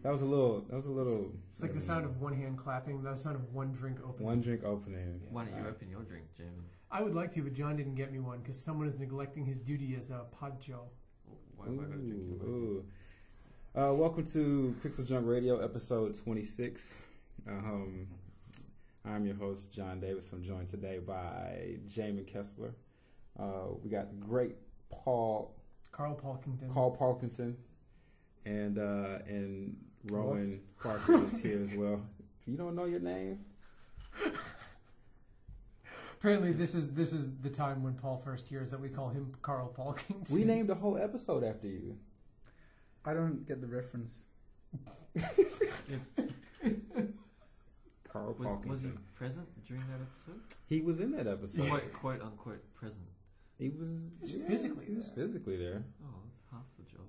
That was a little. It's like the sound of one hand clapping. That's the sound of one drink opening. One drink opening. Yeah. Why don't you open your drink, Jim? I would like to, but John didn't get me one because someone is neglecting his duty as a podjo. Why have I got to drink your ooh. Welcome to PixelJunk Radio, episode 26. I'm your host, John Davis. I'm joined today by Jamin Kessler. We got the great Carl Palkington, and Rowan Parker is here as well. You don't know your name? Apparently, this is the time when Paul first hears that we call him Carl Palkington. We named a whole episode after you. I don't get the reference. Carl Palkington. Was he present during that episode? He was in that episode. Quote unquote present. He was physically. He was physically there. Oh, that's half the job.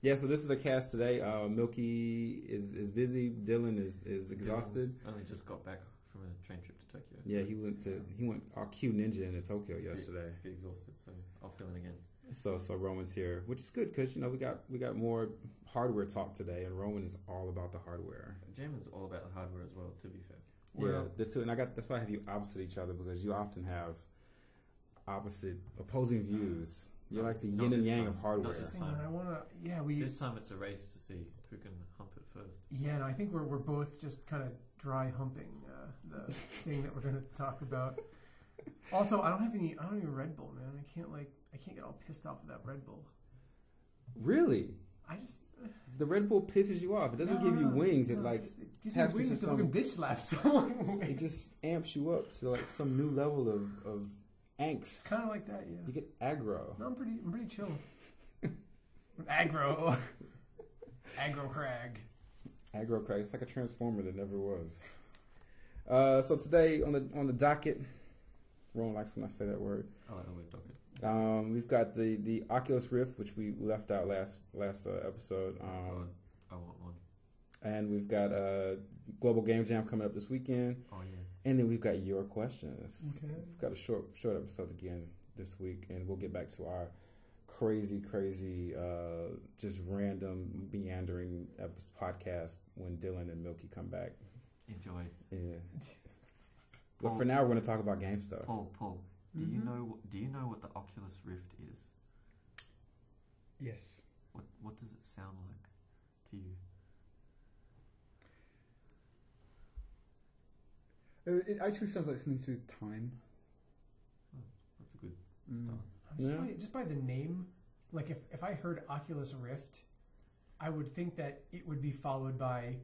Yeah. So this is a cast today. Milky is busy. Dylan is exhausted. Dylan's only just got back from a train trip to Tokyo. Yeah, he went our Q Ninja into Tokyo yesterday. Bit exhausted, so I'll fill in again. So Roman's here, which is good because we got more hardware talk today, and Roman is all about the hardware. Jamin's all about the hardware as well. To be fair. Yeah, the two, and that's why I have you opposite each other because you often have opposing views. You're like the yin and yang of hardware. This time. This time it's a race to see who can hump it first. Yeah, and I think we're both just kind of dry humping the thing that we're going to talk about. Also, I don't have any Red Bull, man. I can't get all pissed off with that Red Bull. Really? The Red Bull pisses you off. It doesn't give you wings. It taps into some fucking bitch slap someone. It just amps you up to like some new level of angst. Kind of like that, yeah. You get aggro. No, I'm pretty chill. Aggro crag. Aggro crag. It's like a transformer that never was. So today on the docket, Ron likes when I say that word. I like the word docket. We've got the Oculus Rift, which we left out last episode. I want one. And we've got Global Game Jam coming up this weekend. Oh yeah. And then we've got your questions. Okay. We've got a short episode again this week, and we'll get back to our crazy, just random meandering podcast when Dylan and Milky come back. Enjoy. Yeah. But for now, we're going to talk about game stuff. Paul. Do you know what the Oculus Rift is? Yes. What does it sound like to you? It actually sounds like something to do with time. Oh, that's a good start. Just by the name, like if I heard Oculus Rift, I would think that it would be followed by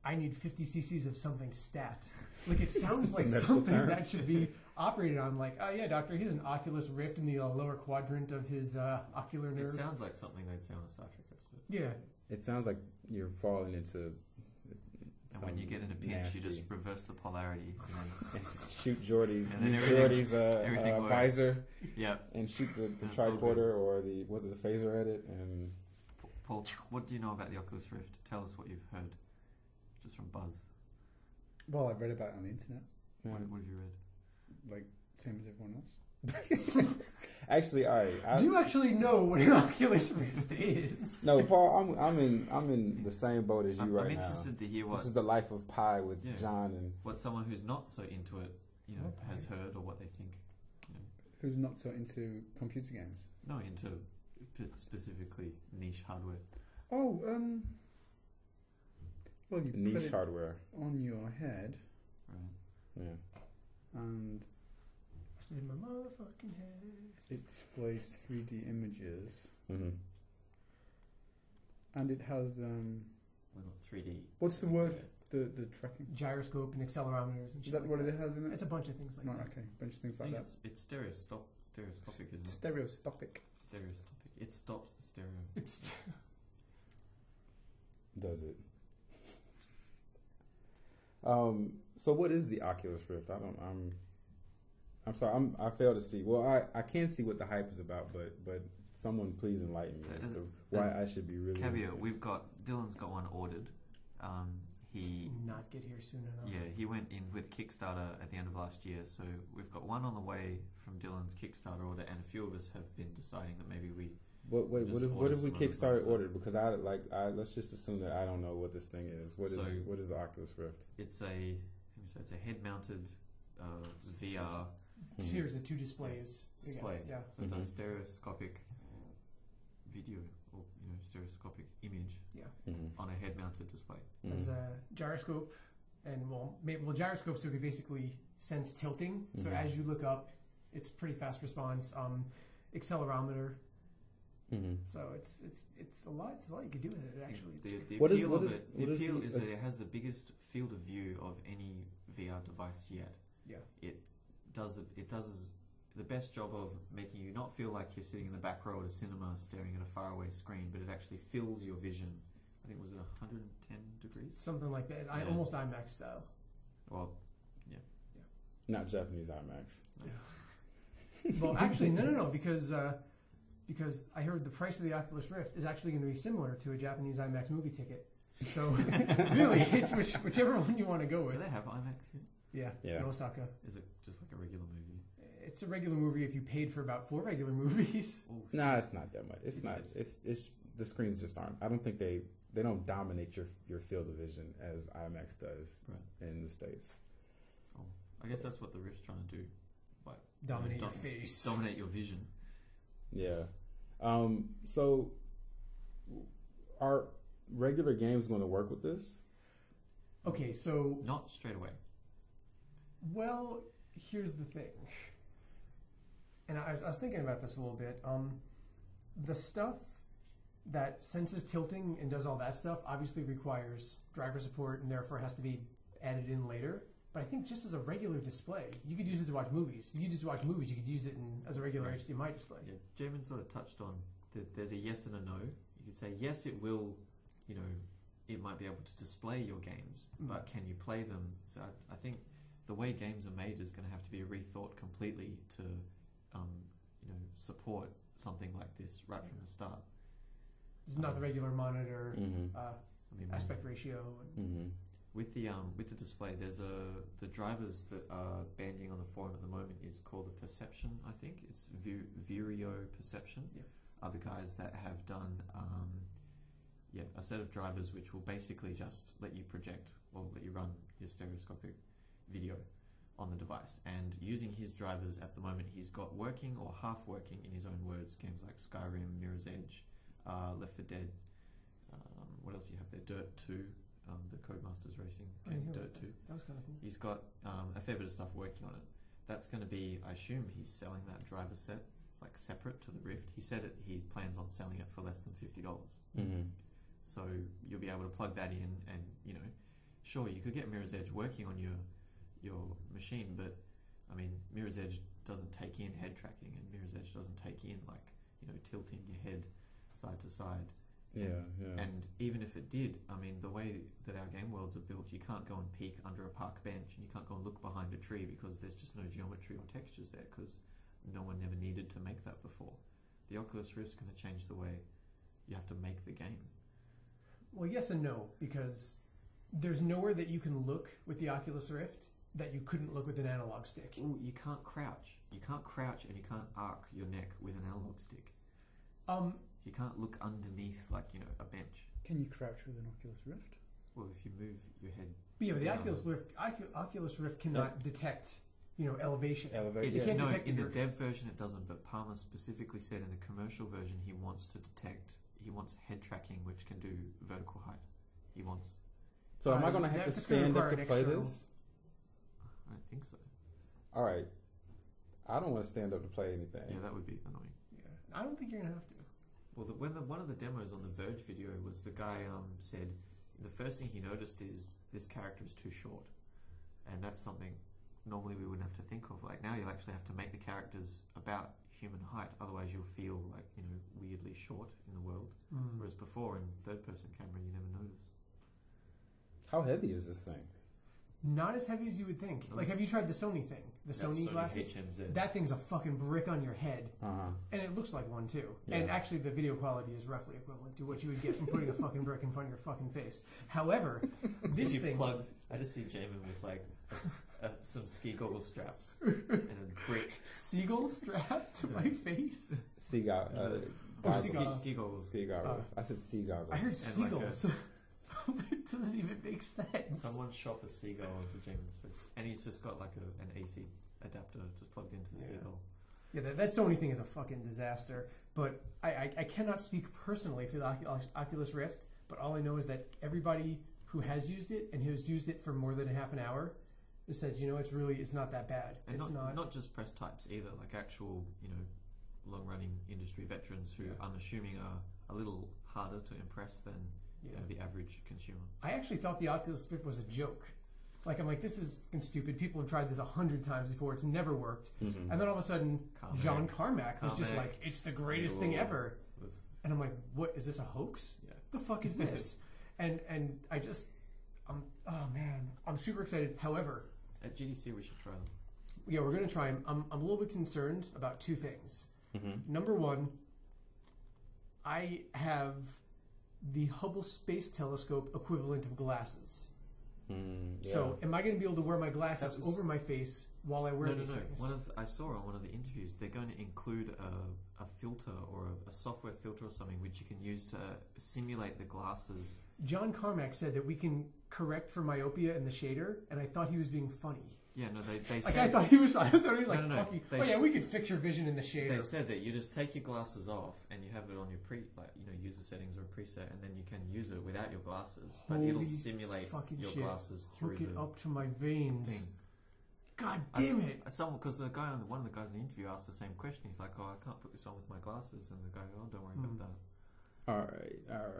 I need 50 cc's of something stat. Like it sounds like something that should be operated on. Like, oh yeah, doctor, he has an Oculus Rift in the lower quadrant of his ocular nerve. It sounds like something they'd say on a Star Trek episode. Yeah. It sounds like you're falling into. And when you get in a pinch, you just reverse the polarity and shoot Jordy's everything visor. Yeah. And shoot the tricorder or the phaser at it. And Paul, what do you know about the Oculus Rift? Tell us what you've heard, just from buzz. Well, I've read about it on the internet. Yeah. What have you read? Like same as everyone else. Actually, all right. Do you actually know what an Oculus Rift is? No, Paul. I'm in the same boat as you right now. I'm interested to hear what this is the life of Pi with John and what someone who's not so into it, has heard or what they think. Who's not so into computer games? No, into specifically niche hardware. Oh, well, you niche put it hardware on your head, Right. Yeah. and I said my motherfucking head. it displays 3D images, Mm-hmm. and it has Well, not 3D. what's the word? The tracking. Gyroscope and accelerometers and shit. Is that like what that. it has in it? It's a bunch of things like Right, that. okay, bunch of things I like think that. it's stereoscopic, isn't it? Stereoscopic. Stereoscopic. It stops the stereo. It's Does it? So what is the Oculus Rift? I'm sorry. I fail to see. Well, I can see what the hype is about, but someone please enlighten me as to why I should be really. Caveat: Dylan's got one ordered. He not get here soon enough. Yeah, he went in with Kickstarter at the end of last year, so we've got one on the way from Dylan's Kickstarter order, and a few of us have been deciding that maybe we What Just if order we some Kickstarter Amazon ordered? Because let's just assume that I don't know what this thing is. What is the Oculus Rift? It's a head-mounted VR Here's the two displays. display. Yeah. So it does stereoscopic video or stereoscopic image on a head-mounted display. As a gyroscope, and gyroscopes so it could basically sense tilting. So as you look up, it's pretty fast response. Accelerometer. So it's a lot you could do with it actually. The appeal is that it has the biggest field of view of any VR device yet. Yeah. It does the best job of making you not feel like you're sitting in the back row at a cinema staring at a faraway screen, but it actually fills your vision. I think was it 110 degrees? Something like that. Almost IMAX style. Well, not Japanese IMAX. Well, actually, no, because I heard the price of the Oculus Rift is actually going to be similar to a Japanese IMAX movie ticket. So really, it's whichever one you want to go with. Do they have IMAX here? Yeah, in Osaka. Is it just like a regular movie? It's a regular movie if you paid for about 4 regular movies. Nah, it's not that much. It's not. It's the screens just aren't. I don't think they don't dominate your field of vision as IMAX does in the States. Oh, I guess that's what the Rift's trying to do. Dominate your face. Dominate your vision. Yeah. So are regular games going to work with this? Okay, so not straight away. Well, here's the thing. And I was thinking about this a little bit. The stuff that senses tilting and does all that stuff obviously requires driver support and therefore has to be added in later. But I think just as a regular display, you could use it to watch movies. If you just watch movies, you could use it as a regular HDMI display. Yeah, Jamin sort of touched on that there's a yes and a no. You could say, yes, it will, it might be able to display your games, but can you play them? So I think the way games are made is going to have to be rethought completely to, support something like this right from the start. It's not the regular monitor aspect ratio. With the display, there's the drivers that are banding on the forum at the moment is called the Perception. I think it's Vireo Perception. Yeah. Are the guys that have done a set of drivers which will basically just let you project or let you run your stereoscopic video on the device. And using his drivers at the moment, he's got working or half working, in his own words, games like Skyrim, Mirror's Edge, Left 4 Dead. What else do you have there? Dirt 2. The Codemasters racing game, Dirt 2. That was kind of cool. He's got a fair bit of stuff working on it. That's going to be, I assume he's selling that driver set like separate to the Rift. He said that he plans on selling it for less than $50. So you'll be able to plug that in and, sure, you could get Mirror's Edge working on your machine, but I mean, Mirror's Edge doesn't take in head tracking, and Mirror's Edge doesn't take in tilting your head side to side. Yeah. And even if it did, I mean, the way that our game worlds are built, you can't go and peek under a park bench, and you can't go and look behind a tree because there's just no geometry or textures there, because no one never needed to make that before. The Oculus Rift's going to change the way you have to make the game. Well, yes and no, because there's nowhere that you can look with the Oculus Rift that you couldn't look with an analog stick. Ooh, you can't crouch. You can't crouch, and you can't arc your neck with an analog stick. You can't look underneath, a bench. Can you crouch with an Oculus Rift? Well, if you move your head. Yeah, but the Oculus Rift cannot detect, elevation. Elevate. In the dev version it doesn't, but Palmer specifically said in the commercial version he wants head tracking, which can do vertical height. So am I going to have to stand up to play this? I don't think so. All right. I don't want to stand up to play anything. Yeah, that would be annoying. Yeah, I don't think you're going to have to. Well, one of the demos on the Verge video was the guy said the first thing he noticed is this character is too short, and that's something normally we wouldn't have to think of. Like now, you'll actually have to make the characters about human height, otherwise you'll feel weirdly short in the world. Whereas before in third-person camera, you never notice. How heavy is this thing? Not as heavy as you would think. Have you tried the Sony thing? The Sony glasses? HMZ. That thing's a fucking brick on your head. And it looks like one too. Yeah. And actually the video quality is roughly equivalent to what you would get from putting a fucking brick in front of your fucking face. However, this thing... I just see Jamin with some ski goggle straps and a brick. Seagull strap to my face? Seagull. ski goggles. Ski goggles. I said sea goggles. I heard like seagulls. It doesn't even make sense. Someone shot a seagull into James, and he's just got like an AC adapter just plugged into the seagull. Yeah, that Sony thing is a fucking disaster. But I cannot speak personally for the Oculus Rift, but all I know is that everybody who has used it and who's used it for more than a half an hour says, it's not that bad. And it's not just press types either, like actual, long-running industry veterans who I'm assuming are a little harder to impress than the average consumer. I actually thought the Oculus Rift was a joke. I'm like, this is stupid. People have tried this 100 times before. It's never worked. Mm-hmm. And then all of a sudden, John Carmack was just like, it's the greatest thing ever. And I'm like, what? Is this a hoax? Yeah. The fuck is this? and I just, oh man, I'm super excited. However, at GDC we should try them. Yeah, we're going to try them. I'm a little bit concerned about two things. Mm-hmm. Number one, I have the Hubble Space Telescope equivalent of glasses. So, am I going to be able to wear my glasses over my face while I wear these things? I saw on one of the interviews they're going to include a filter or a software filter or something which you can use to simulate the glasses. John Carmack said that we can correct for myopia in the shader, and I thought he was being funny. Yeah, no, they said... I thought he was like, no. Fuck you. We could fix your vision in the shader. They said that you just take your glasses off and you have it on your user settings or a preset, and then you can use it without your glasses. But it'll simulate your glasses through Hook it up to my veins. Thing. God damn it! Because one of the guys in the interview asked the same question. He's like, I can't put this on with my glasses. And the guy goes, don't worry about that. All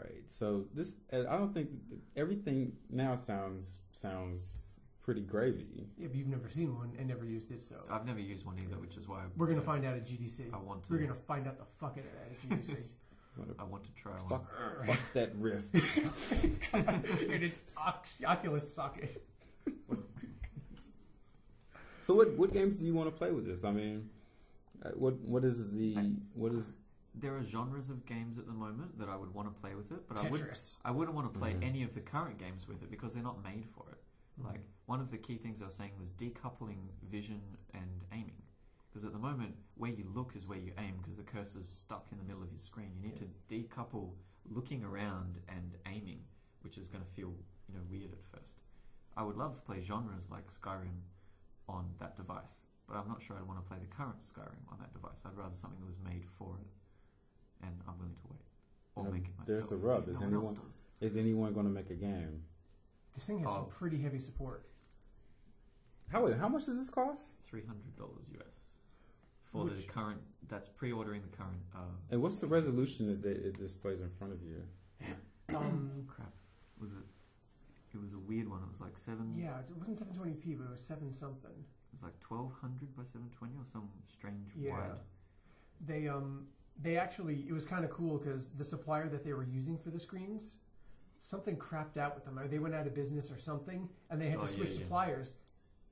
right. So this, I don't think everything now sounds pretty gravy. Yeah, but you've never seen one and never used it, so I've never used one either, which is why we're gonna find out at GDC. We're gonna find out the fuck out of that at GDC. I want to try one. Fuck that Rift. It is Oculus socket. So what games do you want to play with this? I mean, what is? There are genres of games at the moment that I would want to play with it, but Tetris. I wouldn't want to play any of the current games with it because they're not made for it. Like, one of the key things I was saying was decoupling vision and aiming. Because at the moment, where you look is where you aim, because the cursor's stuck in the middle of your screen. You need to decouple looking around and aiming, which is going to feel weird at first. I would love to play genres like Skyrim on that device, but I'm not sure I'd want to play the current Skyrim on that device. I'd rather something that was made for it, and I'm willing to wait. Or make it myself. There's the rub. Is anyone going to make a game? This thing has some pretty heavy support. How much does this cost? $300 US for the current. That's pre-ordering the current. And what's the resolution that it displays in front of you? Crap. It was a weird one. It was like 7. Yeah, it wasn't 720p, but it was 7 something. It was like 1200 by 720 or some strange wide. They actually, it was kind of cool because the supplier that they were using for the screens, something crapped out with them. They went out of business or something, and they had to switch suppliers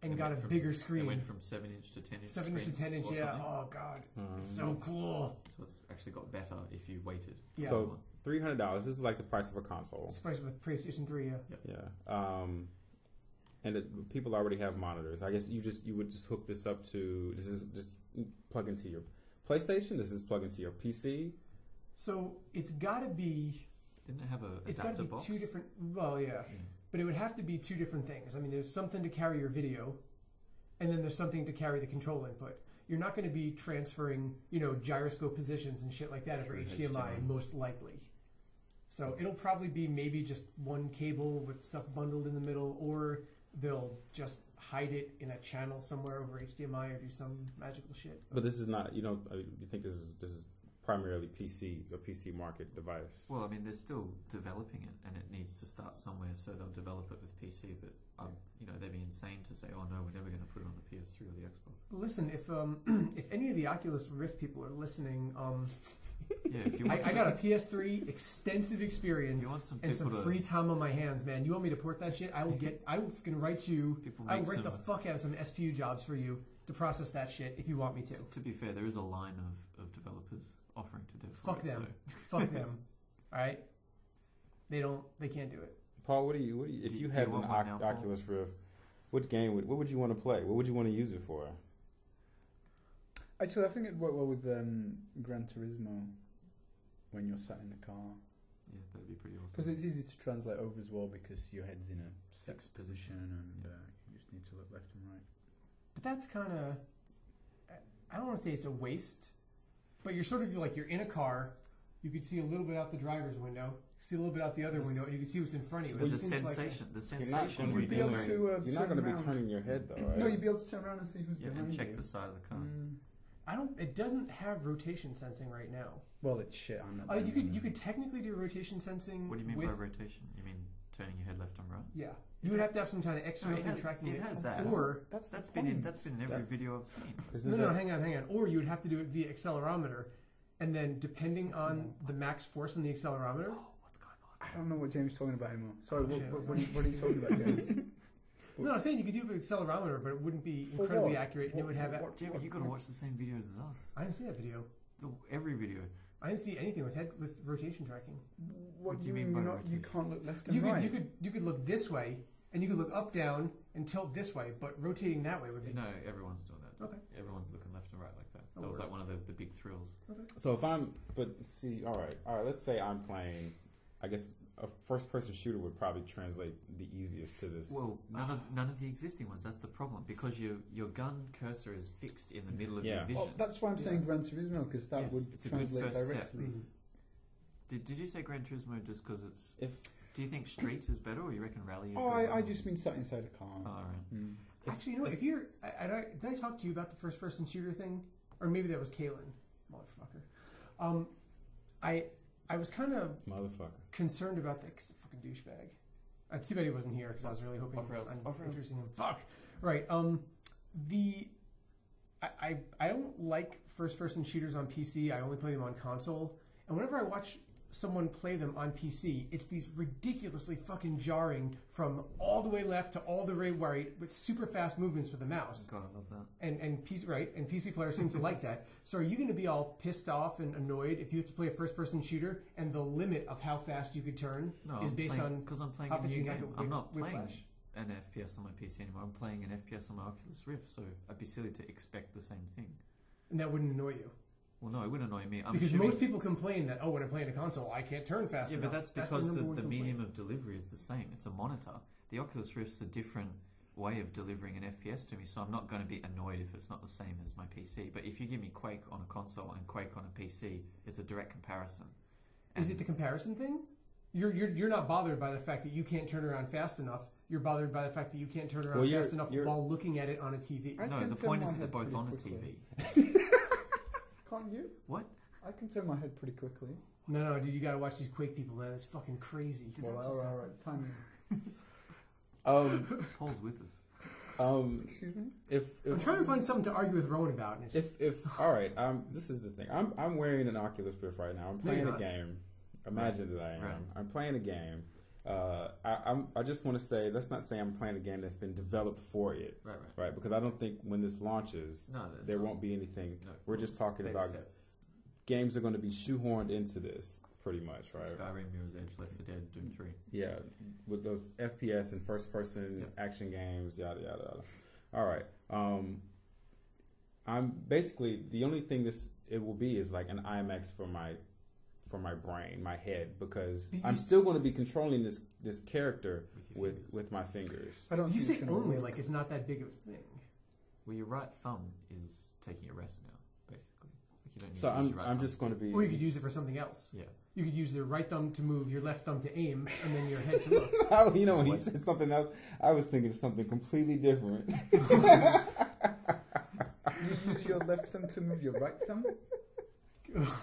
and got a bigger screen. They went from 7-inch to 10-inch. 7-inch to 10-inch, yeah. Oh god, it's so cool. So it's actually got better if you waited. Yeah. So $300. This is like the price of a console. It's the price with PlayStation 3. Yeah. And people already have monitors. I guess you would just hook this up to. This is just plug into your PlayStation. This is plug into your PC. So it's got to be. Didn't it have a it's adapter got to be box? two different. Well, yeah, but it would have to be two different things. I mean, there's something to carry your video, and then there's something to carry the control input. You're not going to be transferring, gyroscope positions and shit like that over HDMI, most likely. So it'll probably be maybe just one cable with stuff bundled in the middle, or they'll just hide it in a channel somewhere over HDMI or do some magical shit. But this is not, you think this is primarily a PC market device. Well, I mean, they're still developing it, and it needs to start somewhere, so they'll develop it with PC. But they'd be insane to say, "Oh no, we're never going to put it on the PS3 or the Xbox." Listen, if any of the Oculus Rift people are listening, if you want I got a PS3 extensive experience and some free time on my hands, man. You want me to port that shit? I will fucking write you. I will write the fuck out of some SPU jobs for you to process that shit if you want me to. To be fair, there is a line of developers offering to do it. Fuck them. Fuck them. All right. They can't do it. Paul, what do you if you had an Oculus Rift, what would you want to play? What would you want to use it for? Actually, I think it'd work well with Gran Turismo. when you're sat in the car. Yeah, that'd be pretty awesome. Because it's easy to translate over as well because your head's in a Fixed position and you just need to look left and right. But that's kind of, I don't want to say it's a waste, but you're sort of like you're in a car, you could see a little bit out the driver's window, see a little bit out the other window, and you can see what's in front of you. But It the seems like sensation would You'd be be able very... to You're not turn going to be around. turning your head though, right? No, you'd be able to turn around and see who's Yeah, behind and check you. the side of the car. it doesn't have rotation sensing right now. Well, it's shit. I'm not. You could technically do rotation sensing. What do you mean with, by rotation? You mean turning your head left and right? Yeah, you would have to have some kind of external thing tracking it has that. or That's been in every video I've seen. no, hang on. Or you would have to do it via accelerometer, and then depending on the max force on the accelerometer. Oh, what's going on? I don't know what Jamie's talking about anymore. Sorry, what are you talking about, James? No, I'm saying you could do it with accelerometer, but it wouldn't be For incredibly what? accurate, and it would have. Jamie, you got to watch the same videos as us. I didn't see that video. Every video. I didn't see anything with rotation tracking. What do you mean? You can't look left and You right. could look this way, and you could look up, down, and tilt this way, but rotating that way would be. No, everyone's doing that. Okay. Everyone's looking left and right like that. Oh, That was right. like one of the big thrills. Okay. So if all right. Let's say I'm playing. I guess a first-person shooter would probably translate the easiest to this. Well, none of the existing ones. That's the problem because your gun cursor is fixed in the middle of your vision. Well, that's why I'm saying Gran Turismo because that Yes, would it's a good translate first step. directly. Did you say Gran Turismo just because it's? Do you think Street is better, or you reckon Rally is Oh, better? I just mean sat inside a car. Oh, all right. Actually, you know what? If you're, did I talk to you about the first-person shooter thing, or maybe that was Kalen, motherfucker. I was kind of concerned about that. 'Cause the fucking douchebag. Too bad he wasn't here because I was really hoping on introducing him. Fuck. Right. I don't like first-person shooters on PC. I only play them on console. And whenever I watch someone play them on PC, it's these ridiculously fucking jarring from all the way left to all the way right with super fast movements with the mouse. God, I love that. And PC players seem to like that. So are you going to be all pissed off and annoyed if you have to play a first-person shooter and the limit of how fast you could turn is based on because I'm playing how a fast new you game. can I'm not playing whiplash? an FPS on my PC anymore. I'm playing an FPS on my Oculus Rift, so I'd be silly to expect the same thing. And that wouldn't annoy you. Well, no, it wouldn't annoy me. Because most people complain that, when I'm playing a console, I can't turn fast enough. Yeah, but that's because the the medium of delivery is the same. It's a monitor. The Oculus Rift's a different way of delivering an FPS to me, so I'm not going to be annoyed if it's not the same as my PC. But if you give me Quake on a console and Quake on a PC, it's a direct comparison. Is it the comparison thing? You're not bothered by the fact that you can't turn around fast enough. You're bothered by the fact that you can't turn around fast enough while looking at it on a TV. No, the point is that they're both on a TV. Can't you? What? I can turn my head pretty quickly. No, dude, you gotta watch these Quake people, man. It's fucking crazy. Well, all right. Timing. Paul's with us. Excuse me? If I'm trying to find something to argue with Rowan about. And it's all right, this is the thing. I'm wearing an Oculus Rift right now. I'm playing a game. Imagine that I am. Right. I'm playing a game. I just want to say, let's not say I'm playing a game that's been developed for it. Right. Because I don't think when this launches, there won't be anything. No, we're just talking about games are going to be shoehorned into this, pretty much, right? Skyrim, Mirror's Edge, Left 4 Dead, Doom 3. Yeah, with the FPS and first-person action games, yada yada yada. All right. I'm basically the only thing it will be is like an IMAX for my brain, my head, because I'm still going to be controlling this character with my fingers. You say only like it's not that big of a thing. Well, your right thumb is taking a rest now, basically. Like you don't need So to use your right I'm thumb. just going to be. Or you could use it for something else. Yeah. You could use the right thumb to move, your left thumb to aim, and then your head to look. You know, when he said something else, I was thinking of something completely different. You use your left thumb to move your right thumb?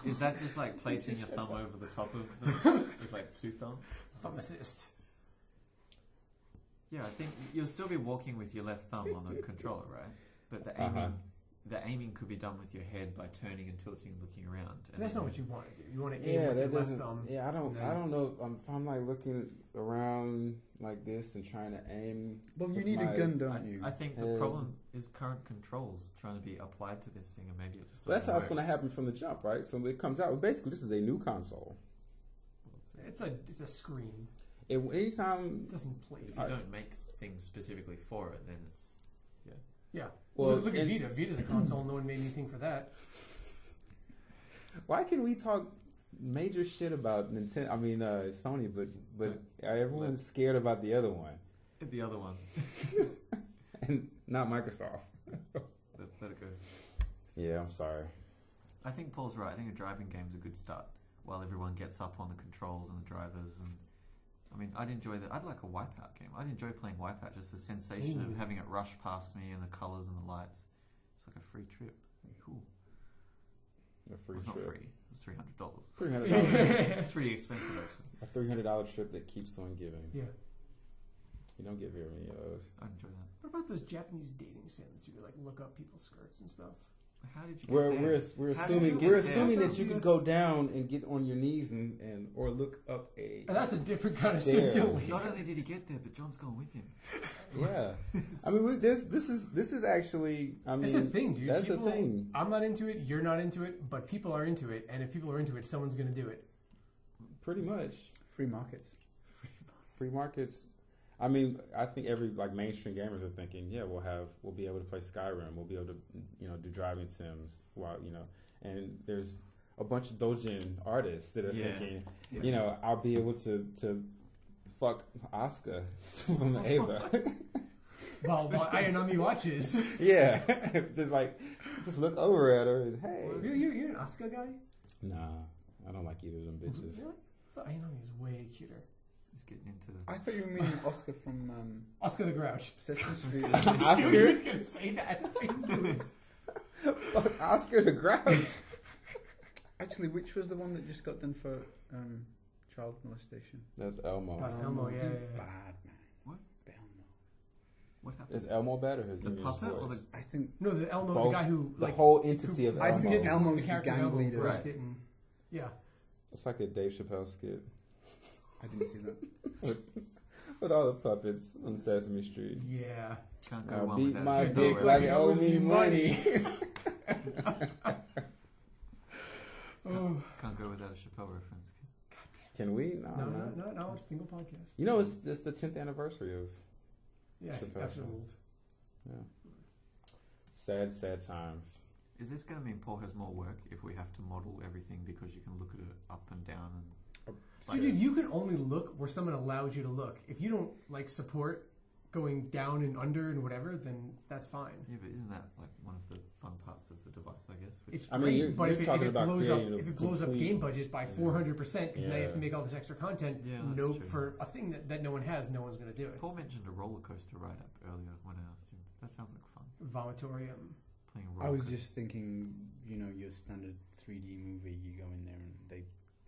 Is that just like placing your thumb over the top of with like two thumbs? Thumb assist. Yeah, I think you'll still be walking with your left thumb on the controller, right? But the aiming could be done with your head by turning and tilting and looking around. But that's not what you want to do. You want to aim with your left thumb. Yeah, I don't know if I'm like looking around like this and trying to aim. Well, you need a gun, don't you? I think the problem is current controls trying to be applied to this thing, and maybe it just. That's how it's going to happen from the jump, right? So it comes out. Basically, this is a new console. It's a screen. Anytime It doesn't play. If you don't make things specifically for it, then it's Yeah. Well, look at Vita. Vita's a console. No one made anything for that. Why can we talk major shit about Nintendo. I mean, Sony, but everyone's scared about the other one. The other one. And not Microsoft. Let it go. Yeah, I'm sorry. I think Paul's right. I think a driving game's a good start while everyone gets up on the controls and the drivers. And I mean, I'd enjoy that. I'd like a Wipeout game. I'd enjoy playing Wipeout. Just the sensation of having it rush past me and the colours and the lights. It's like a free trip. It'd be cool. A free it's trip. not free. It was $300. $300. It's pretty expensive, actually. A $300 trip that keeps on giving. Yeah. You don't get very many of those. I'd enjoy that. What about those Japanese dating sims? You could like look up people's skirts and stuff. How did you get there? We're How did you assuming get there? that you could go down and get on your knees and or look up a. And that's a different kind of Stairs. simulation. Not only did he get there, but John's gone with him. Yeah, I mean, this is actually. I mean, it's a thing, dude. That's people, a thing. I'm not into it. You're not into it, but people are into it. And if people are into it, someone's going to do it. Pretty much Free markets. free markets. I mean, I think every mainstream gamers are thinking, yeah, we'll be able to play Skyrim, we'll be able to do driving sims, while and there's a bunch of doujin artists that are thinking, I'll be able to fuck Asuka from Ava. Well, Ayanami watches. Yeah, just look over at her and hey. You're an Asuka guy? Nah, I don't like either of them bitches. Really? I thought Ayanami is way cuter. He's getting into. I thought you were meaning Oscar from Oscar the Grouch. Sesame Street. Oscar? I was going to say that. I knew it. Fuck Oscar the Grouch. Actually, which was the one that just got done for child molestation? That's Elmo. That's Elmo, yeah. He's bad, man. What? Elmo. What happened? Is Elmo bad or his The puppet or the? I think No, the Elmo, Both. the guy who the whole entity of I Elmo. think Elmo's the character gang Elmo leader. voiced Right. it and, yeah. It's like a Dave Chappelle skit I didn't see that. with all the puppets on Sesame Street. Yeah. Can't go I wrong beat with that. my Your dick dick like like it it owes me money. Can't go without a Chappelle reference. Can we? No, it's a single podcast. You know, it's the 10th anniversary of. Yeah, Chappelle after show. old. Yeah. Sad times. Is this going to mean Paul has more work if we have to model everything because you can look at it up and down and? Dude, you can only look where someone allows you to look. If you don't support going down and under and whatever, then that's fine. Yeah, but isn't that like one of the fun parts of the device? I guess. It's I mean, great, you're but if talking it about blows up, creating a if it blows up complete- game budgets by 400% because now you have to Yeah. make all this extra content, Yeah, that's true. for a thing that no one has, no one's going to do it. Paul mentioned a roller coaster ride up earlier when I asked him. That sounds like fun. Vomitorium. Playing a I roller was coaster. just thinking, your standard 3D movie, you go in there and they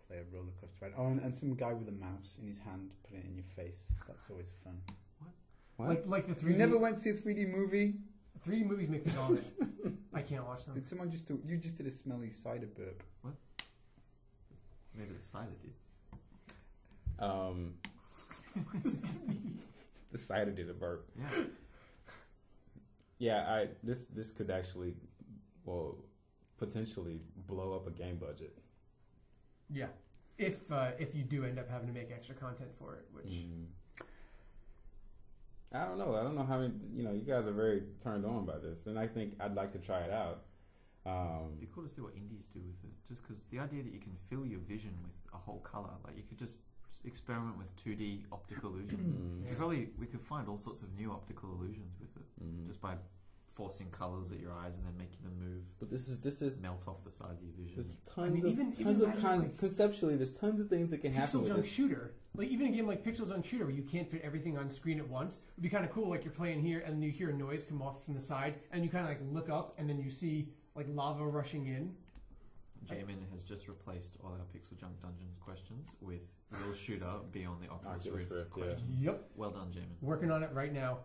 play a roller coaster ride. Oh, and some guy with a mouse in his hand put it in your face. That's always fun. What? Like the You 3D. never went to see a 3D movie? 3D movies make me vomit. I can't watch them. Did someone just do? You just did a smelly cider burp. Maybe the cider did. What does that mean? The cider did a burp. Yeah. Yeah, this could actually, potentially blow up a game budget. Yeah. If you do end up having to make extra content for it, which I don't know. I don't know how many. You guys are very turned on by this, and I think I'd like to try it out. It'd be cool to see what indies do with it. Just because the idea that you can fill your vision with a whole color, like you could just experiment with 2D optical illusions. We could find all sorts of new optical illusions with it, just by forcing colors at your eyes and then making them move. But this is melt off the sides of your vision. there's even tons of imagine, conceptually. There's tons of things that can happen with PixelJunk this. Shooter. Like even a game like PixelJunk Shooter where you can't fit everything on screen at once. It'd be kind of cool. Like you're playing here and then you hear a noise come off from the side and you kind of look up and then you see lava rushing in. Jamin has just replaced all our PixelJunk Dungeons questions with Will Shooter be on the Oculus Rift yeah. questions. Yep. Well done, Jamin. Working on it right now.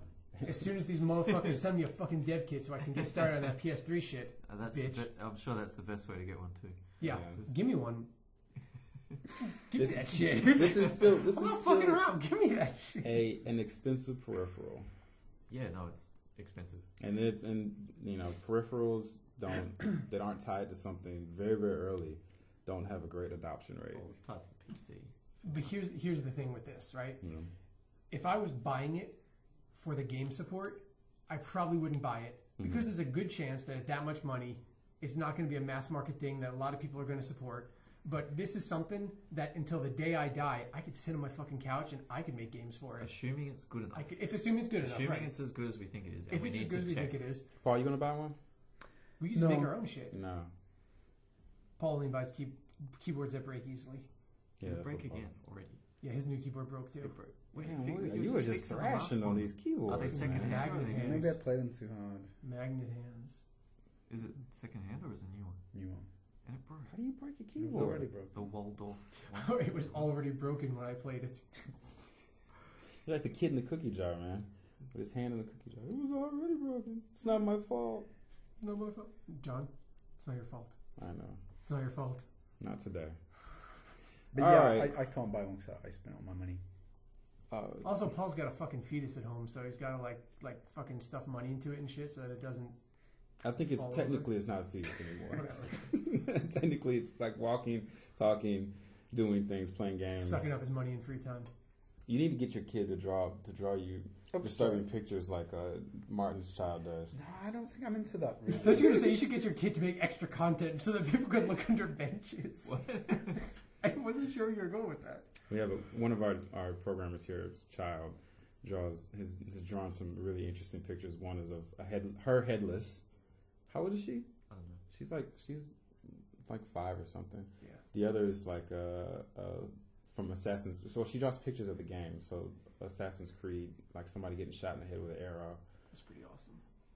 As soon as these motherfuckers send me a fucking dev kit so I can get started on that PS3 shit. Bitch. I'm sure that's the best way to get one too. Yeah. Yeah. Give me one. Give me that shit. This is still I'm not fucking around. Give me that shit. an expensive peripheral, Yeah, no, it's expensive. and peripherals that aren't tied to something very very early don't have a great adoption rate. Well, it's tied to PC. But here's the thing with this, right? You know? If I was buying it for the game support, I probably wouldn't buy it because there's a good chance that at that much money, it's not going to be a mass market thing that a lot of people are going to support. But this is something that until the day I die, I could sit on my fucking couch and I could make games for it. Assuming it's good enough. Assuming it's good enough, Assuming right? it's as good as we think it is. And If it's as good as we think it is. Paul, you gonna buy one? We used to make our own shit. No. Paul only buys keyboards that break easily. Yeah, Did it break again already. Yeah, his new keyboard broke too. It broke. Wait, You were just thrashing on these keyboards. Are they second man. hand? Magnet hands. Maybe I play them too hard. Magnet hands. Is it second hand or is it a new one? New one. And it broke. How do you break a It was keyboard? already broke. The Waldorf one. Oh, it was already broken when I played it. You're like the kid in the cookie jar, man. With his hand in the cookie jar. It was already broken. It's not my fault. It's not my fault. John, it's not your fault. I know. It's not your fault. Not today. But All yeah, right. I can't buy one because I spent all my money. Also, Paul's got a fucking fetus at home, so he's got to like fucking stuff money into it and shit so that it doesn't. I think it's fall technically it's not a fetus anymore. Whatever. Technically, it's like walking, talking, doing things, playing games. Sucking up his money in free time. You need to get your kid to draw you disturbing pictures like Martin's child does. No, I don't think I'm into that. Really. Thought you were going to say you should get your kid to make extra content so that people could look under benches. What? I wasn't sure you were going with that. We have one of our programmers here's child has drawn some really interesting pictures. One is of her headless. How old is she? I don't know. She's like 5 or something. Yeah. The other is like from Assassin's. So she draws pictures of the game. So Assassin's Creed, like somebody getting shot in the head with an arrow. That's pretty awesome.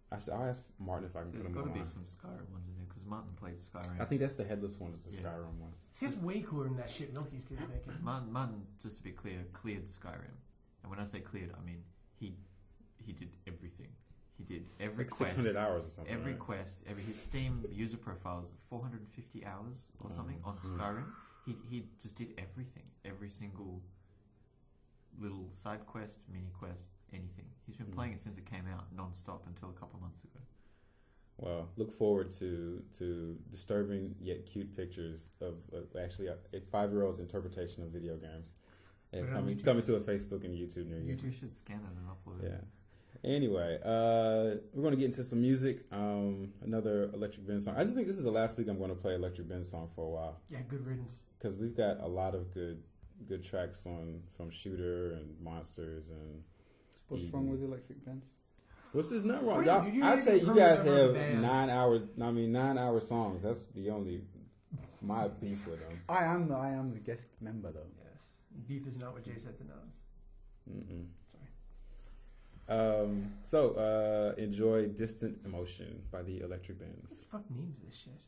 I'll ask Martin if I can There's put them got to on. be some Skyrim ones in there because Martin played Skyrim. I think that's the headless one. Is the Yeah. Skyrim one. See, it's way cooler than that shit Milky's kids making. Martin, just to be clear, cleared Skyrim. And when I say cleared, I mean he did everything. He did every It's quest. like 600 hours or something. Every right? quest, his Steam user profile is 450 hours or something on Skyrim. He just did everything, every single little side quest, mini quest, anything. He's been playing it since it came out, non-stop until a couple of months ago. Well, look forward to disturbing yet cute pictures of actually a 5-year-old's interpretation of video games. Coming to a Facebook and YouTube near you. You should scan it and upload it. Yeah. Anyway, we're going to get into some music. Another Electric Ben song. I just think this is the last week I'm going to play Electric Ben song for a while. Yeah, good riddance. Because we've got a lot of good tracks from Shooter and Monsters and. What's wrong with Electric Benz? What's this not wrong? What do you I'd need say to you prove guys them are have banned? 9 hour songs. That's the only my beef with them. I am the guest member though. Yes. Beef is not what Jay said to Nas. Sorry. So enjoy Distant Emotion by the Electric Bends. What the fuck names this shit?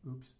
Oops.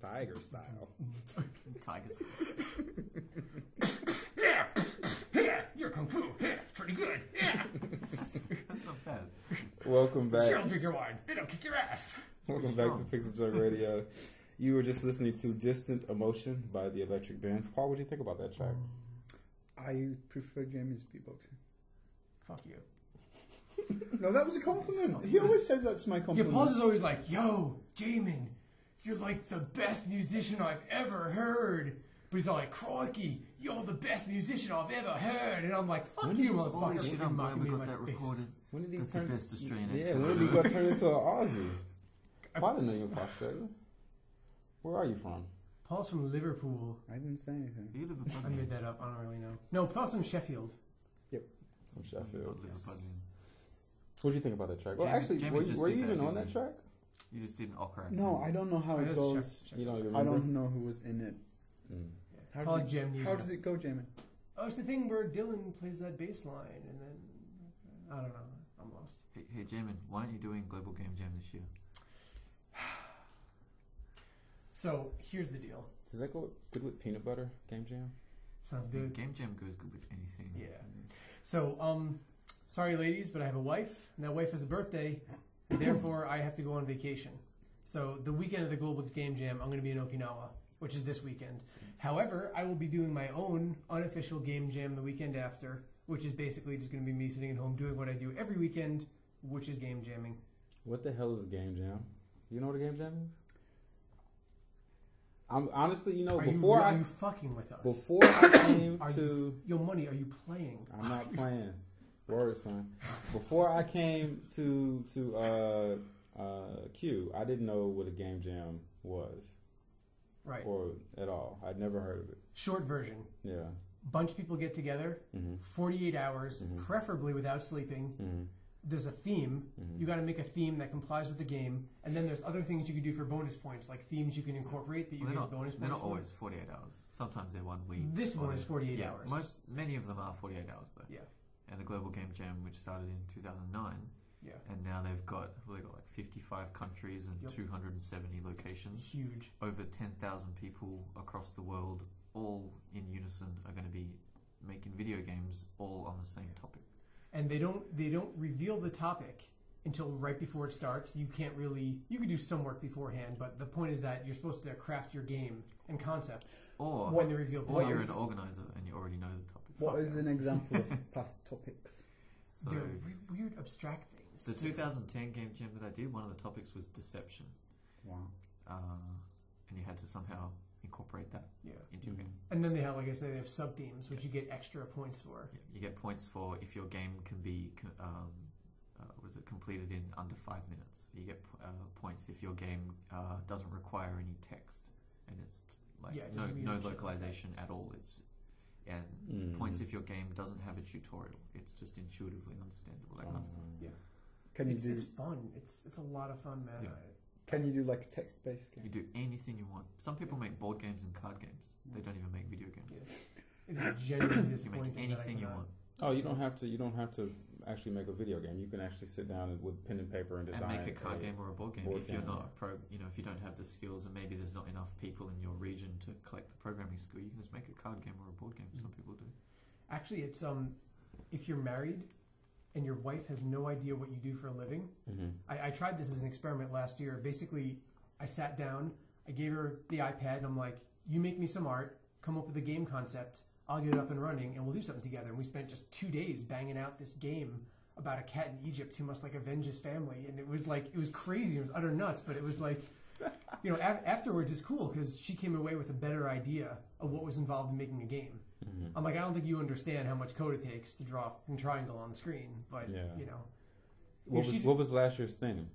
Tiger style. Tiger style. Yeah, you're kung fu. Yeah, it's pretty good. Yeah. That's not bad. Welcome back. She'll drink your wine. They don't kick your ass. Welcome back to PixelJunk Radio. You were just listening to Distant Emotion by the Electric Bands. Paul, what do you think about that track? I prefer Jamie's beatboxing. Fuck you. No, that was a compliment. He always says that's my Yeah, compliment. Paul's is always like, yo, Jamin, you're like the best musician I've ever heard. But he's all like, crikey, you're the best musician I've ever heard. And I'm like, fuck you, motherfucker. Holy shit, I'm glad we in got my that face. recorded. When did he That's turn? the best Australian Yeah, accent. when did he go turn into an Aussie? Paul, I didn't know you were from Australia. Where are you from? Paul's from Liverpool. I didn't say anything. You live I made that up. I don't really know. No, Paul's from Sheffield. From Sheffield. Yes. What do you think about that track? Well, Jamie- actually, Jamie just were did you that, even on didn't that he? track? You just did an opera. No, I don't know how Oh, it that's goes. Sheffield. You don't remember? I don't know who was in it. Mm. How, Paul does it, Jamnesia. how does it go, Jamie? Oh, it's the thing where Dylan plays that bass line, and then I don't know. I'm lost. Hey, Jamin, why aren't you doing Global Game Jam this year? So here's the deal. Does that go good with peanut butter game jam? Sounds good. Game Jam goes good with anything. Yeah. So sorry, ladies, but I have a wife, and that wife has a birthday, and therefore I have to go on vacation. So the weekend of the Global Game Jam, I'm going to be in Okinawa, which is this weekend. However, I will be doing my own unofficial game jam the weekend after, which is basically just going to be me sitting at home doing what I do every weekend, which is game jamming. What the hell is a game jam? You know what a game jam is? I'm honestly, Are you fucking with us? before I came to Yo, Money, are you playing? I'm not playing. Word, son. Before I came to Q, I didn't know what a game jam was. Right. Or at all. I'd never heard of it. Short version. Yeah. Bunch of people get together, 48 hours, preferably without sleeping. There's a theme. You got to make a theme that complies with the game, and then there's other things you can do for bonus points, like themes you can incorporate that you get as bonus points. They're not for. always 48 hours. Sometimes they're 1 week. This one is 48 hours. Many of them are 48 hours though. Yeah. And the Global Game Jam, which started in 2009, Yeah. and now they've got like 55 countries and 270 locations. Huge. Over 10,000 people across the world, all in unison, are going to be making video games all on the same topic. And they don't reveal the topic until right before it starts. You can't really, you can do some work beforehand, but the point is that you're supposed to craft your game and concept Or when they reveal the or topic. you're an organizer and you already know the topic. What is an example of past topics? So They're weird abstract things. the 2010 Game Jam that I did, one of the topics was deception. Wow. And you had to somehow incorporate that into your game. And then they have, like I said, they have sub themes, which you get extra points for. Yeah, you get points for if your game can be completed in under 5 minutes. You get points if your game doesn't require any text, and it's no localization at all. Points if your game doesn't have a tutorial. It's just intuitively understandable. That kind of stuff. Yeah. It's fun. It's a lot of fun, man. Yeah. Can you do like a text-based game? You do anything you want. Some people make board games and card games. They don't even make video games. Yeah. It is genuinely You disappointing. make anything you want. Oh, you don't have to actually make a video game. You can actually sit down with pen and paper and design. And make a card game or a board game if you're game, not a pro. If you don't have the skills and maybe there's not enough people in your region to collect the programming skill, you can just make a card game or a board game. Some people do. Actually, it's if you're married and your wife has no idea what you do for a living. I tried this as an experiment last year. Basically, I sat down, I gave her the iPad, and I'm like, you make me some art, come up with a game concept, I'll get it up and running, and we'll do something together. And we spent just 2 days banging out this game about a cat in Egypt who must like avenge his family. And it was crazy. It was utter nuts, but it was like, afterwards it's cool because she came away with a better idea of what was involved in making a game. I'm like, I don't think you understand how much code it takes to draw a triangle on the screen, but What was last year's theme?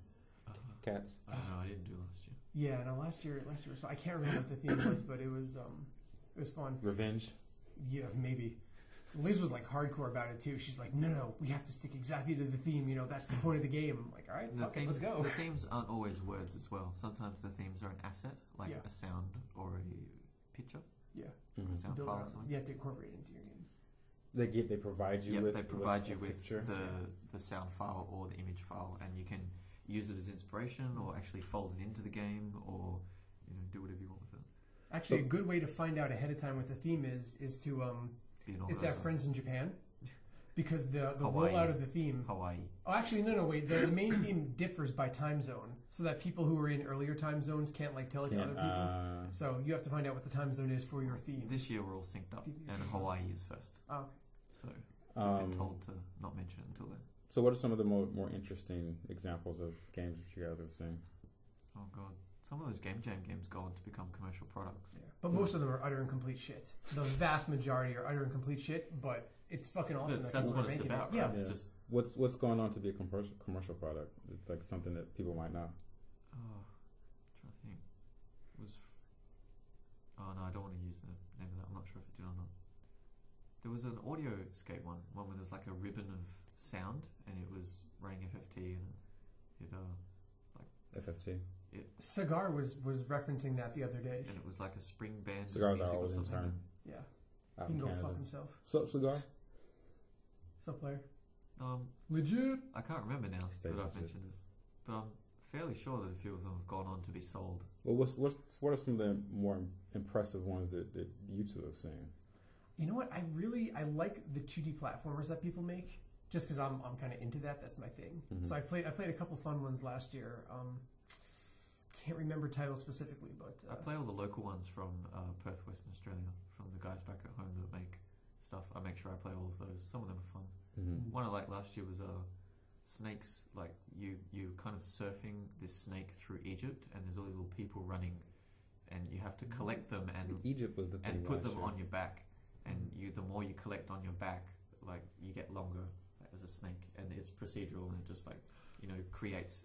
Cats. I don't know. I didn't do last year. Yeah, no, last year was fun. I can't remember what the theme was, but it was fun. Revenge. Yeah, maybe. Liz was like hardcore about it too. She's like, no, we have to stick exactly to the theme. That's the point of the game. I'm like, all right, fuck it, let's go. The themes aren't always words as well. Sometimes the themes are an asset, like a sound or a picture. Yeah. A sound file or something. You have to incorporate it into your game. They provide you with. They provide you with picture. the sound file or the image file, and use it as inspiration, or actually fold it into the game, or do whatever you want with it. Actually, a good way to find out ahead of time what the theme is to have friends in Japan, because the rollout of the theme. Hawaii. Oh, actually, no, wait. The main theme differs by time zone, so that people who are in earlier time zones can't tell it to other people. So you have to find out what the time zone is for your theme. This year we're all synced up, and Hawaii is first. Oh. So I've been told to not mention it until then. So what are some of the more interesting examples of games that you guys have seen? Oh god, some of those Game Jam games go on to become commercial products. Yeah. But most of them are utter and complete shit. The vast majority are utter and complete shit, but it's fucking awesome. That's what it's about, right? Yeah. It's just what's going on to be a commercial product? It's like something that people might not. I'm trying to think. Oh no, I don't want to use the name of that. I'm not sure if it did or not. There was an audio skate one where there was like a ribbon of sound, and it was running FFT, and it FFT. Cigar was referencing that the other day, and it was like a spring band. Cigars are always in turn. Yeah, Out he in can go Canada. fuck himself. Sup, Cigar? Sup, player? Legit. I can't remember now Stays that I've legit. mentioned it, but I'm fairly sure that a few of them have gone on to be sold. Well, what are some of the more impressive ones that you two have seen? You know what? I like the 2D platformers that people make, just because I'm kind of into that. That's my thing. Mm-hmm. So I played a couple fun ones last year. Can't remember titles specifically, but I play all the local ones from Perth, Western Australia, from the guys back at home that make stuff. I make sure I play all of those. Some of them are fun. Mm-hmm. One I liked last year was snakes. Like you kind of surfing this snake through Egypt, and there's all these little people running, and you have to collect them and Egypt was the thing and put last them year. on your back. And the more you collect on your back, like you get longer as a snake, and it's procedural, and it just creates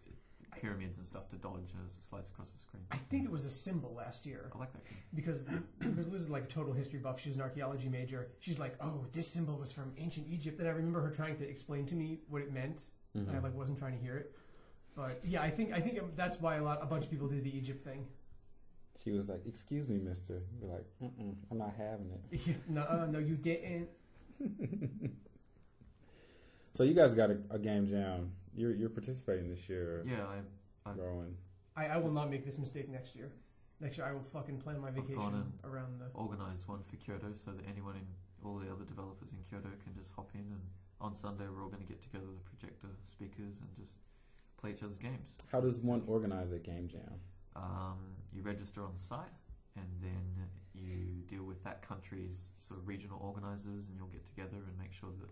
pyramids and stuff to dodge as it slides across the screen. I think it was a symbol last year. I like that game. Because Liz is like a total history buff. She's an archaeology major. She's like, oh, this symbol was from ancient Egypt. And I remember her trying to explain to me what it meant, Mm-hmm. and I wasn't trying to hear it. But yeah, I think that's why a bunch of people did the Egypt thing. She was like, "Excuse me, mister." You're like, "I'm not having it." No, you didn't. So you guys got a game jam. You're participating this year. Yeah, I'm Rowan. I will not make this mistake next year. Next year I will fucking plan my vacation around the... organised one for Kyoto, so that anyone in all the other developers in Kyoto can just hop in, and on Sunday we're all going to get together with projector speakers and just play each other's games. How does one organize a game jam? You register on the site, and then you deal with that country's sort of regional organisers, and you'll get together and make sure that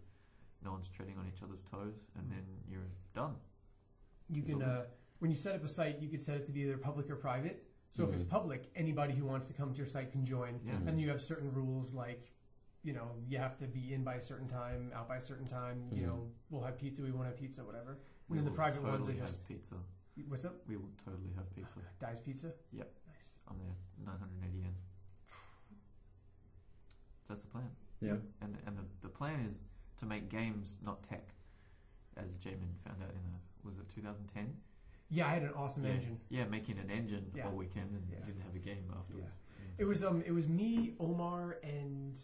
no one's treading on each other's toes, and then you're done. You can, when you set up a site, you could set it to be either public or private. So if it's public, anybody who wants to come to your site can join. Yeah. And you have certain rules like, you have to be in by a certain time, out by a certain time. We'll have pizza, we won't have pizza, whatever. And then the private ones are just... pizza. What's up? We will totally have pizza. Oh, God, Dice Pizza? Yep. Nice. I'm there, 980 yen. That's the plan. Yeah. And the plan is to make games, not tech, as Jamin found out was it 2010? Yeah, I had an awesome engine. Yeah, making an engine Yeah. all weekend and Yeah. didn't have a game afterwards. It was me, Omar, and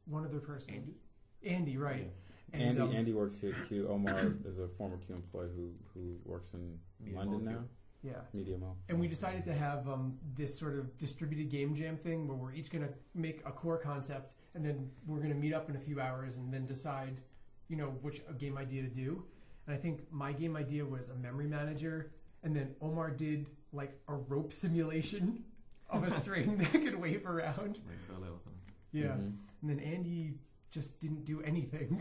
one other person. Andy, right. And, Andy works here at Q. Omar is a former Q employee who works in Media London Molecule. now. Yeah. Media Mo. And we decided to have this sort of distributed game jam thing where we're each going to make a core concept, and then we're going to meet up in a few hours and then decide, which game idea to do. And I think my game idea was a memory manager, and then Omar did like a rope simulation of a string that could wave around. Like Velo or something. Yeah. Mm-hmm. And then Andy just didn't do anything.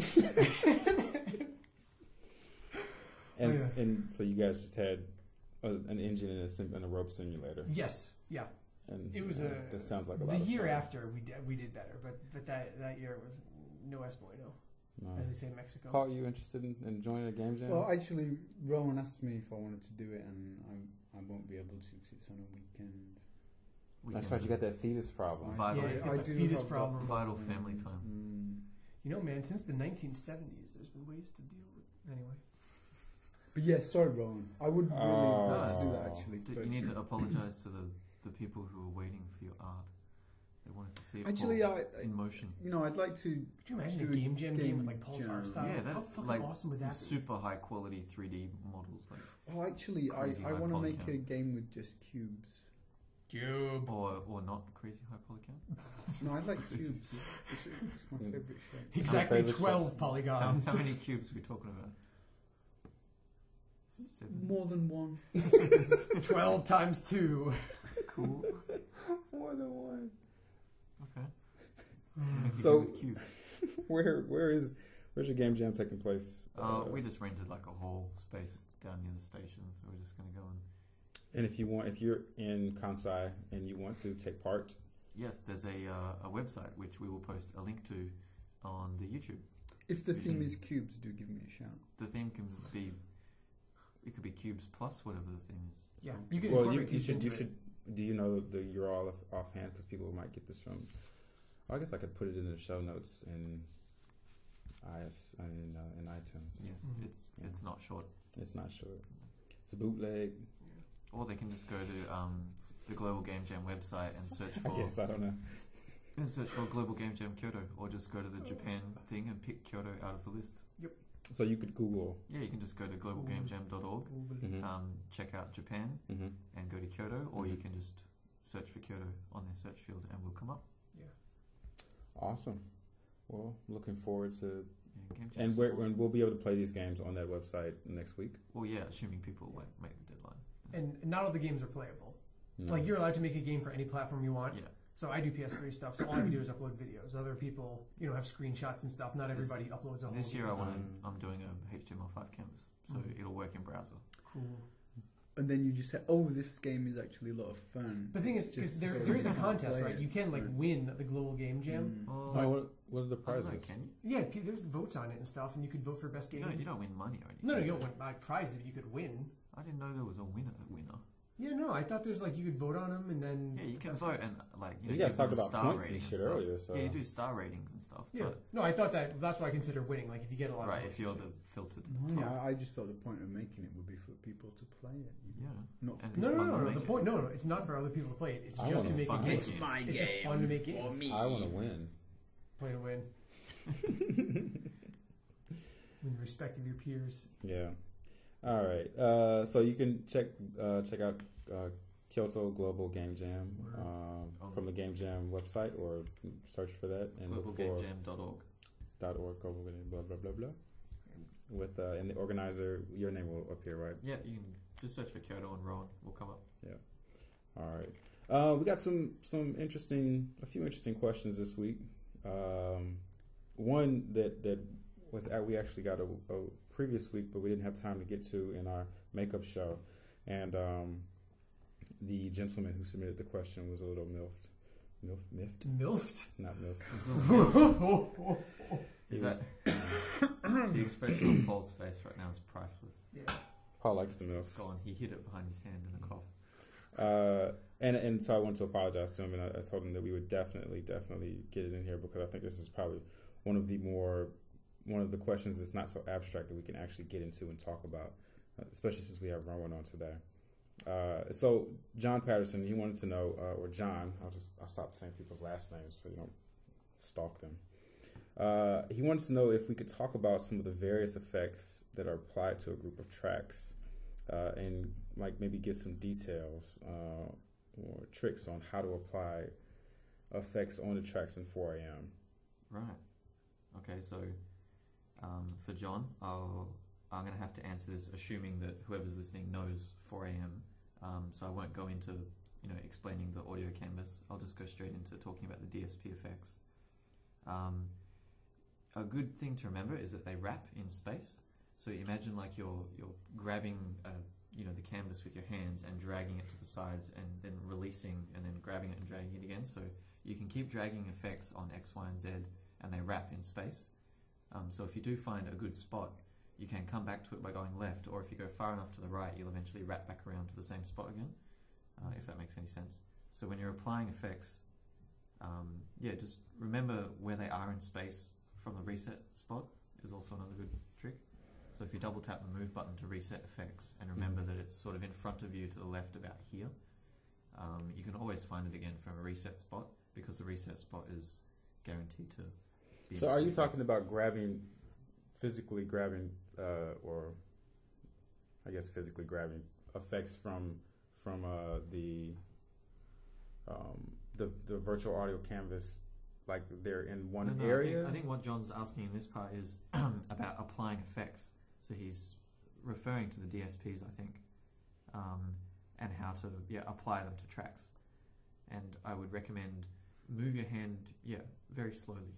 And so you guys just had an engine and a rope simulator. Yes. Yeah. And It was that sounds like a lot the of year fun. after we did better, but that year was no es bueno, No. as they say in Mexico. Paul, you interested in joining a game jam? Well, actually, Rowan asked me if I wanted to do it, and I won't be able to because it's on a weekend. That's right. You got that fetus problem. Vital. Yeah, Yeah, it's got the fetus problem. Vital family time. Man, since the 1970s, there's been ways to deal with anyway. But yeah, sorry, Rowan. I would really like to do that Oh. actually. You need to apologise to the people who are waiting for your art. They wanted to see it Actually, in motion. I'd like to. Could you imagine do a game jam game with like jam. Pulsar style? Yeah, How that fucking like awesome would that be? super high quality 3D models, like Oh, actually, Crazy I high want to poly make a count. game with just cubes. Cube. or not crazy high poly count. No, I like cubes. It's my favorite shape. Exactly favorite 12 How, polygons. how many cubes are we talking about? 7. More than one. 12 times 2. Cool. More than one. Okay. So- With cubes. Where's your game jam taking place? We just rented like a hall space down near the station, so we're just gonna go and. And if you're in Kansai and you want to take part, Yes, there's a website which we will post a link to on the YouTube. If the theme is cubes, do give me a shout. The theme can be. It could be cubes plus whatever the theme is. Yeah, you can well, incorporate you cubes should into you it. should. Do you know the URL offhand? Because people might get this from. I guess I could put it in the show notes in iTunes. Yeah, Mhm. it's not short. It's not short. It's a bootleg. Or they can just go to the Global Game Jam website and search I for guess I don't know. Global Game Jam Kyoto, or just go to the Japan thing and pick Kyoto out of the list. So you could Google. Yeah, you can just go to globalgamejam.org, Mm-hmm. check out Japan, Mm-hmm. and go to Kyoto, or you can just search for Kyoto on their search field and we'll come up. Awesome. Well, looking forward to. Yeah, Game Jam's And awesome. we'll be able to play these games on that website next week. Well, yeah, assuming people like make the deadline. And not all the games are playable. No. Like, you're allowed to make a game for any platform you want. Yeah. So I do PS3 stuff, so all I can do is upload videos. Other people, have screenshots and stuff. Not everybody uploads a whole This year game. I'm doing a HTML5 canvas, so Mhm. it'll work in browser. Cool. And then you just say, "Oh, this game is actually a lot of fun." The thing is, It's because just there so is a easy to contest, play right? it. You can, like, Right. win the Global Game Jam. Oh, what are the I don't know, prizes? can you? Yeah, there's votes on it and stuff, and you could vote for best game. You don't win money or anything. No, you don't win prizes, but you could win. I didn't know there was a winner. Yeah, no, I thought there's, like, you could vote on them, and then... Yeah, you can vote and You guys give talked them a about star points and rating shit stuff. earlier, so Yeah, you do star ratings and stuff. Yeah. But, No, I thought that's what I consider winning. Like, if you get a lot of right, votes if you're and the shit. filtered. No, top. I just thought the point of making it would be for people to play it. Yeah. Not for And No, it's no, fun no, to no. make The it. point, no, it's not for other people to play it. It's I just wanna- to make It's a fun. game. It's my It's just fun to make games. I want to win. Play to win. In the respect of your peers. Yeah. All right. So you can check out Kyoto Global Game Jam from the Game Jam website, or search for that and look for globalgamejam.org. .org global game blah blah blah blah. With and the organizer, your name will appear, right? Yeah, you can just search for Kyoto and Rowan. Will come up. All right. We got a few interesting questions this week. One that was we actually got a previous week, but we didn't have time to get to in our makeup show, and the gentleman who submitted the question was a little miffed, Milfed? not miffed. Is that the expression on Paul's face right now is priceless. Yeah. Paul likes the It's miffs. gone. He hid it behind his hand in a cough. And so I wanted to apologize to him, and I told him that we would definitely get it in here, because I think this is probably one of the questions that's not so abstract that we can actually get into and talk about, especially since we have Rowan on today. So John Patterson, he wanted to know, or John, I'll stop saying people's last names so you don't stalk them. He wanted to know if we could talk about some of the various effects that are applied to a group of tracks, and like maybe give some details or tricks on how to apply effects on the tracks in 4AM. Right. Okay, so for John, I'm going to have to answer this assuming that whoever's listening knows 4AM. So I won't go into explaining the audio canvas. I'll just go straight into talking about the DSP effects. A good thing to remember is that they wrap in space. So imagine like you're grabbing the canvas with your hands and dragging it to the sides, and then releasing, and then grabbing it and dragging it again. So you can keep dragging effects on X, Y, and Z, and they wrap in space. So if you do find a good spot, you can come back to it by going left, or if you go far enough to the right, you'll eventually wrap back around to the same spot again, if that makes any sense. So when you're applying effects, just remember where they are in space from the reset spot is also another good trick. So if you double tap the move button to reset effects, and remember that it's sort of in front of you to the left about here, you can always find it again from a reset spot, because the reset spot is guaranteed to be. So are you talking about physically grabbing, or I guess physically grabbing effects from the virtual audio canvas, like they're in one area? I think what John's asking in this part is about applying effects. So he's referring to the DSPs, I think, and how to apply them to tracks. And I would recommend move your hand very slowly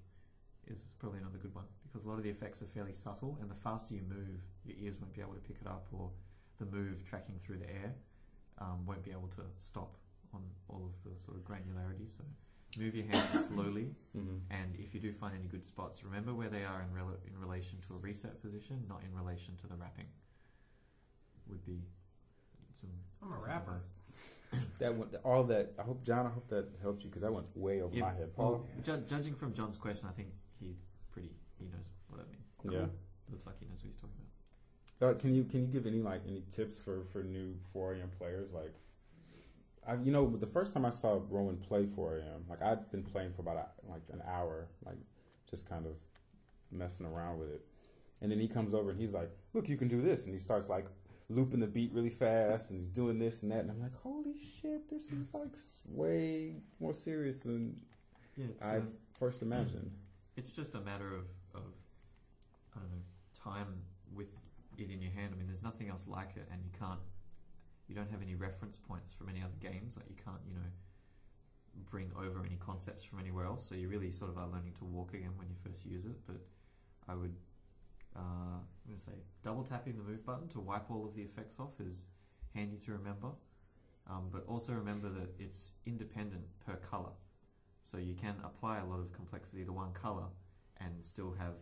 is probably another good one, because a lot of the effects are fairly subtle, and the faster you move, your ears won't be able to pick it up, or the move tracking through the air won't be able to stop on all of the sort of granularity. So move your hands slowly, and if you do find any good spots, remember where they are in relation to a reset position, not in relation to the wrapping. Would be some. I'm a rapper. All that. I hope that helped you, because that went way over my head. Paul, judging from John's question, I think he knows what I mean. Cool. Yeah, looks like he knows what he's talking about. Can you give any tips for new 4am players? Like, the first time I saw Rowan play 4am, like I'd been playing for about an hour, like just kind of messing around with it, and then he comes over and he's like, "Look, you can do this," and he starts like looping the beat really fast, and he's doing this and that, and I'm like, "Holy shit, this is like way more serious than I first imagined." It's just a matter of I don't know, time with it in your hand. I mean, there's nothing else like it, and you don't have any reference points from any other games. Like, you can't, bring over any concepts from anywhere else. So you really sort of are learning to walk again when you first use it. But I would, I'm going to say, double tapping the move button to wipe all of the effects off is handy to remember. But also remember that it's independent per color. So you can apply a lot of complexity to one color and still have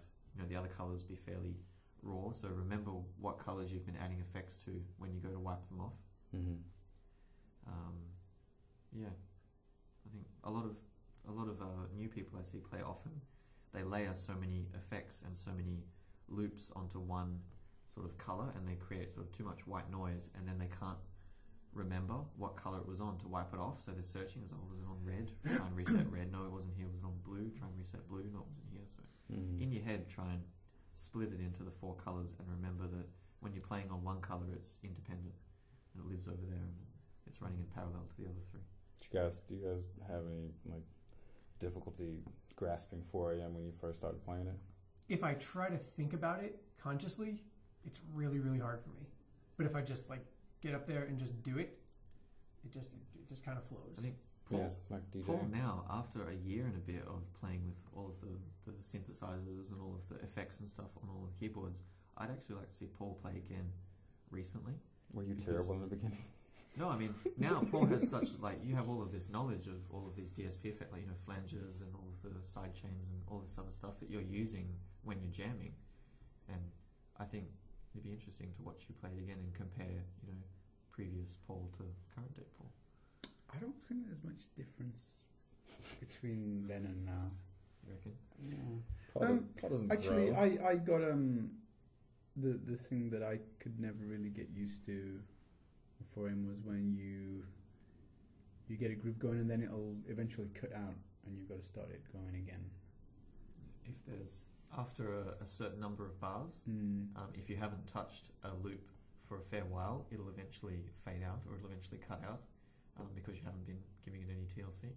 the other colors be fairly raw. So remember what colors you've been adding effects to when you go to wipe them off. I think a lot of new people I see play often, they layer so many effects and so many loops onto one sort of color, and they create sort of too much white noise, and then they can't remember what color it was on to wipe it off. So they're searching, was it on red? Try and reset red. No, it wasn't here. Was it on blue? Try and reset blue. No, it wasn't here. So in your head, try and split it into the 4 colors, and remember that when you're playing on one color, it's independent and it lives over there, and it's running in parallel to the other 3. Do you guys have any difficulty grasping 4am when you first started playing it? If I try to think about it consciously, it's really, really hard for me. But if I just get up there and just do it, it just kind of flows. I think Paul now, after a year and a bit of playing with all of the synthesizers and all of the effects and stuff on all the keyboards, I'd actually like to see Paul play again recently. Were you terrible in the beginning? No, I mean, now Paul has such, you have all of this knowledge of all of these DSP effects, flanges and all of the side chains and all this other stuff that you're using when you're jamming. And I think it'd be interesting to watch you play it again and compare, previous Paul to current day Paul. I don't think there's much difference between then and now. You reckon? Yeah. Paul doesn't actually, grow. I got the thing that I could never really get used to for him was when you get a groove going and then it'll eventually cut out and you've got to start it going again. If there's after a certain number of bars, if you haven't touched a loop for a fair while, it'll eventually fade out or it'll eventually cut out because you haven't been giving it any TLC.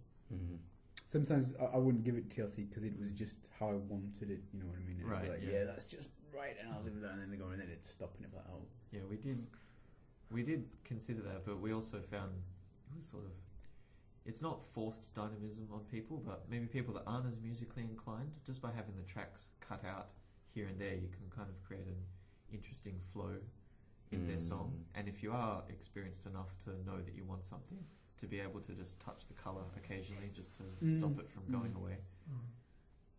Sometimes I wouldn't give it TLC because it was just how I wanted it, you know what I mean? Right. Like, yeah, that's just right, and I'll leave it there, and then they go, and then it's stopping it. Like, oh. Yeah, we did consider that, but we also found it was sort of, it's not forced dynamism on people, but maybe people that aren't as musically inclined, just by having the tracks cut out here and there, you can kind of create an interesting flow in their song. And if you are experienced enough to know that you want something, to be able to just touch the colour occasionally just to stop it from going away.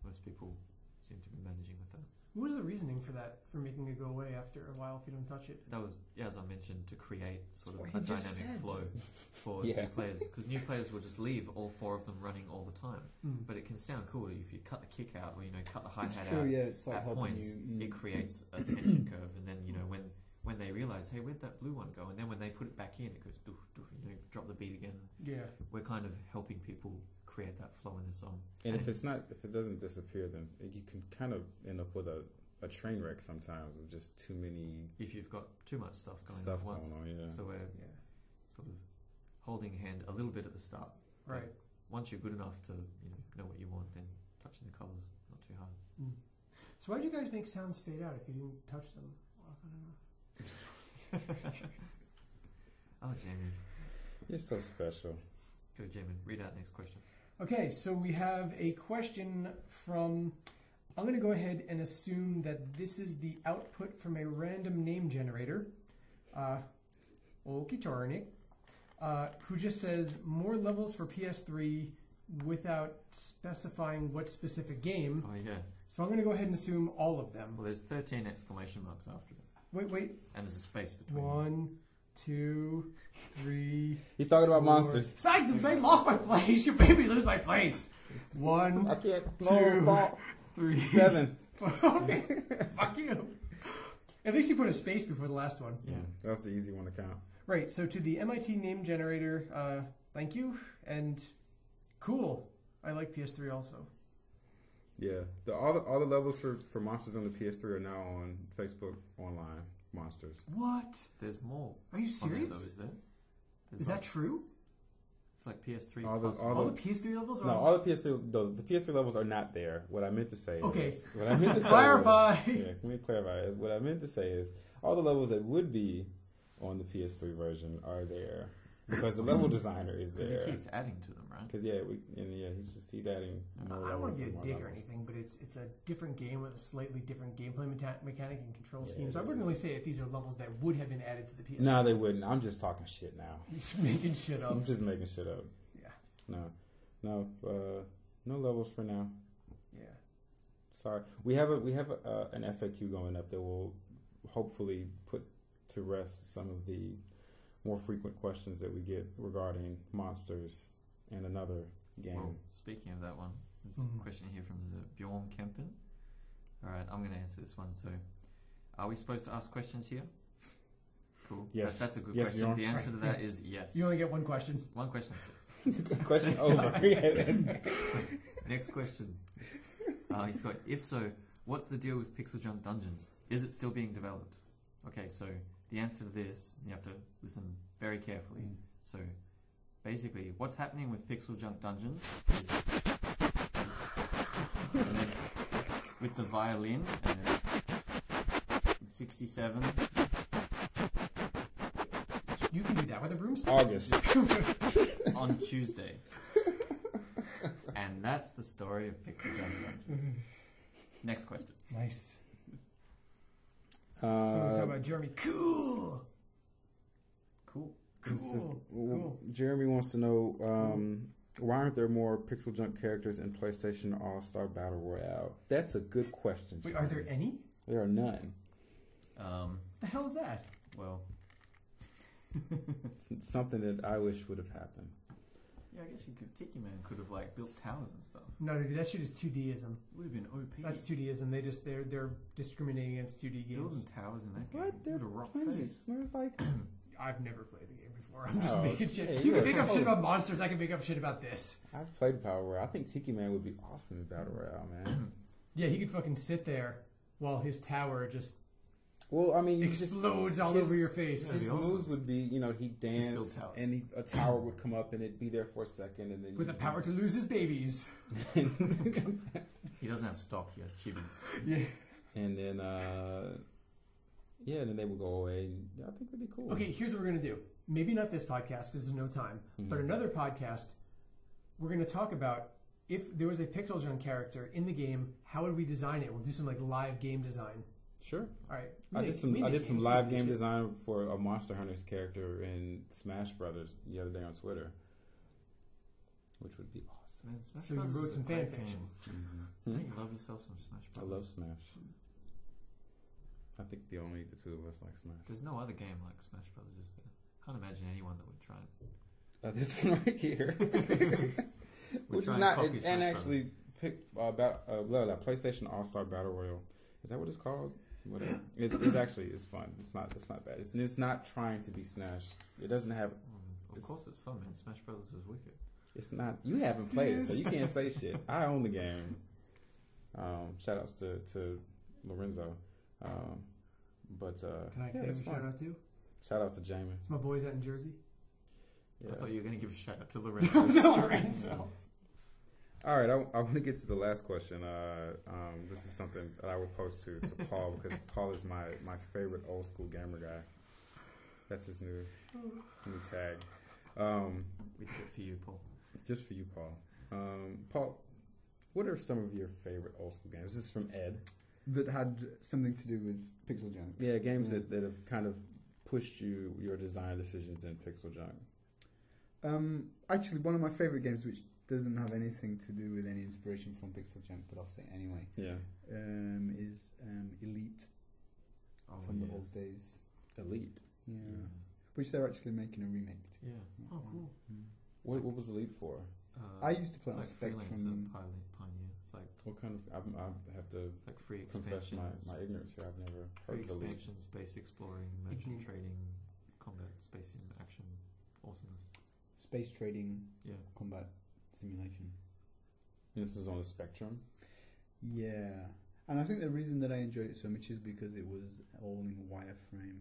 Most people seem to be managing with that. What was the reasoning for that, for making it go away after a while if you don't touch it? That was, as I mentioned, to create sort of a dynamic flow for new players. Because new players will just leave all 4 of them running all the time. But it can sound cool if you cut the kick out or, cut the hi-hat out it's like at points. It creates a tension curve. And then, when they realise, hey, where'd that blue one go? And then when they put it back in, it goes doof, doof, drop the beat again. Yeah. We're kind of helping people create that flow in the song. And if it doesn't disappear, then you can kind of end up with a train wreck sometimes of just too many. If you've got too much stuff going on at once. So we're sort of holding hand a little bit at the start. Right. But once you're good enough to know what you want, then touching the colours not too hard. Mm. So why did you guys make sounds fade out if you didn't touch them often enough? Oh, Jamie. You're so special. Go, Jamie. Read out next question. Okay, so we have a question from. I'm going to go ahead and assume that this is the output from a random name generator. Okitornik. Who just says more levels for PS3 without specifying what specific game. Oh, yeah. So I'm going to go ahead and assume all of them. Well, there's 13 exclamation marks after it. Wait. And there's a space between. 1, 2, 3. He's talking about 4. monsters. Besides, they lost my place. You made me lose my place. 1, I can't. 2, 3. 7. Fuck you. At least you put a space before the last one. Yeah. That's the easy one to count. Right, so to the MIT name generator, thank you, and cool. I like PS3 also. Yeah, all the levels for monsters on the PS3 are now on Facebook online. Monsters. What? There's more. Are you on there, serious? though, is there? Is that true? It's like PS3 All plus. All the PS3 levels are No, all the PS3 levels are not there. What I meant to say is... What I meant to say Clarify! Let me clarify. What I meant to say is all the levels that would be on the PS3 version are there. Because the level designer is there. Because he keeps adding to them, right? Because, he's adding more I don't want to be a levels dick and or more anything, but it's a different game with a slightly different gameplay mechanic and control Yeah, scheme. So I it wouldn't is. really say that these are levels that would have been added to the PS3. No, they wouldn't. I'm just talking shit now. Just making shit up. I'm just making shit up. Yeah. No, levels for now. Yeah. Sorry. We have an FAQ going up that will hopefully put to rest some of the more frequent questions that we get regarding monsters and another game. Well, speaking of that one, there's a question here from Bjorn Kempen. All right, I'm going to answer this one. So, are we supposed to ask questions here? Cool. Yes. That's a good Yes, question. Bjorn. The answer to that is yes. You only get one question. One question. Question over. Next question. He's got, if so, what's the deal with PixelJunk Dungeons? Is it still being developed? Okay, so the answer to this, you have to listen very carefully. So, basically, what's happening with PixelJunk Dungeons is with the violin and then 67. You can do that with a broomstick. August. On Tuesday. And that's the story of PixelJunk Dungeons. Next question. Nice. Someone talk about Jeremy. Cool. Jeremy wants to know why aren't there more PixelJunk characters in PlayStation All-Star Battle Royale? That's a good question. Wait, are there any? There are none. What the hell is that? Well, It's something that I wish would have happened. yeah, I guess Tiki Man could have built towers and stuff. No, dude, that shit is 2Dism. Would have been OP. That's 2Dism. They're discriminating against 2D games. Building towers in that game. What? They're With a rock flimsy. face. There's like I've never played the game before. I'm just Oh, making shit. hey, You you're can make a up shit troll. about monsters. I can make up shit about this. I've played Battle Royale. I think Tiki Man would be awesome in Battle Royale, man. Yeah, he could fucking sit there while his tower just Well, I mean, explodes all over your face. His That'd be moves would be, he'd build dance, towers. and a tower would come up, and it'd be there for a second, and then With the power to lose his babies. He doesn't have stock, he has chibis. Yeah. and then, and then they would go away. And I think that'd be cool. Okay, here's what we're going to do. Maybe not this podcast because there's no time, but another podcast, we're going to talk about if there was a PixelJunk character in the game, how would we design it? We'll do some live game design. Sure. All right. I did some live game design for a Monster Hunters character in Smash Brothers the other day on Twitter, which would be awesome. Man, Smash So you Bros. wrote is a some great fan fiction. game. Don't you love yourself some Smash I Bros? love Smash. I think the two of us like Smash. There's no other game like Smash Brothers, is there? Can't imagine anyone that would try it. This one right here, which is trying to not, copy Smash and actually pick about PlayStation All-Star Battle Royale. Is that what it's called? Whatever. It's actually fun. It's not bad. It's not trying to be Smash. It doesn't have. Of course it's fun, man. Smash Brothers is wicked. It's not. You haven't played it, so you can't say shit. I own the game. Shout outs to Lorenzo. But Can I give a shout out too? Shout outs to Jamin. It's my boys out in Jersey. Yeah. I thought you were going to give a shout out to Lorenzo. Lorenzo. All right, I want to get to the last question. This is something that I would pose to Paul because Paul is my favorite old school gamer guy. That's his new tag. We did it for you, Paul. Just for you, Paul. Paul, what are some of your favorite old school games? This is from Ed. That had something to do with PixelJunk. Yeah, games that have kind of pushed your design decisions in PixelJunk. Actually, one of my favorite games, which doesn't have anything to do with any inspiration from PixelJunk, but I'll say it anyway. Yeah. Is Elite from the old days. Elite. Yeah. Which they're actually making a remake to. Yeah. Oh, cool. What was Elite for? I used to play on like Spectrum. Pioneer. It's like What kind of? I have to it's like free confess expansions. my ignorance here. I've never Free heard of Elite. expansion, space exploring, merchant trading, combat, space in action, awesomeness. Space trading, Yeah. combat simulation. This is on the Spectrum. Yeah. And I think the reason that I enjoyed it so much is because it was all in wireframe.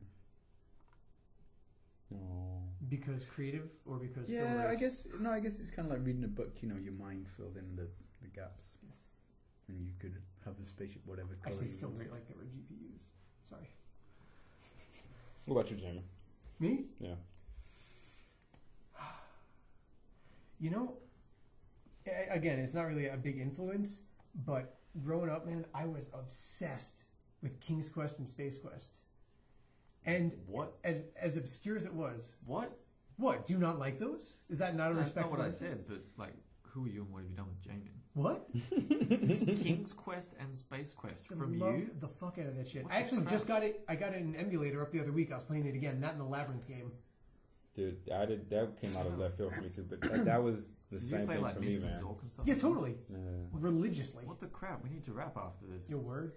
Oh. Because creative or because Yeah, fill I rates? guess it's kind of like reading a book. You know, your mind filled in the gaps, Yes. and you could have a spaceship, whatever I color. say you fill wanted. rate like they were GPUs. Sorry. What about you, Jamie? Me? Yeah. You know, again, it's not really a big influence, but growing up, man, I was obsessed with King's Quest and Space Quest. And What? as obscure as it was, What? what? Do you not like those? Is that not a That's respectable? not what I said, but like, who are you and what have you done with Jamin? What? King's Quest and Space Quest I from loved you? the fuck out of that shit. What I the actually crap? just got it. I got it in an emulator up the other week. I was playing it again. That in the Labyrinth game. Dude, that came out of left field for me too, but that was the Did same you play thing like for me, Mist man. and Zork and stuff? Yeah, totally. Yeah. Religiously. What the crap? We need to wrap after this. Your word?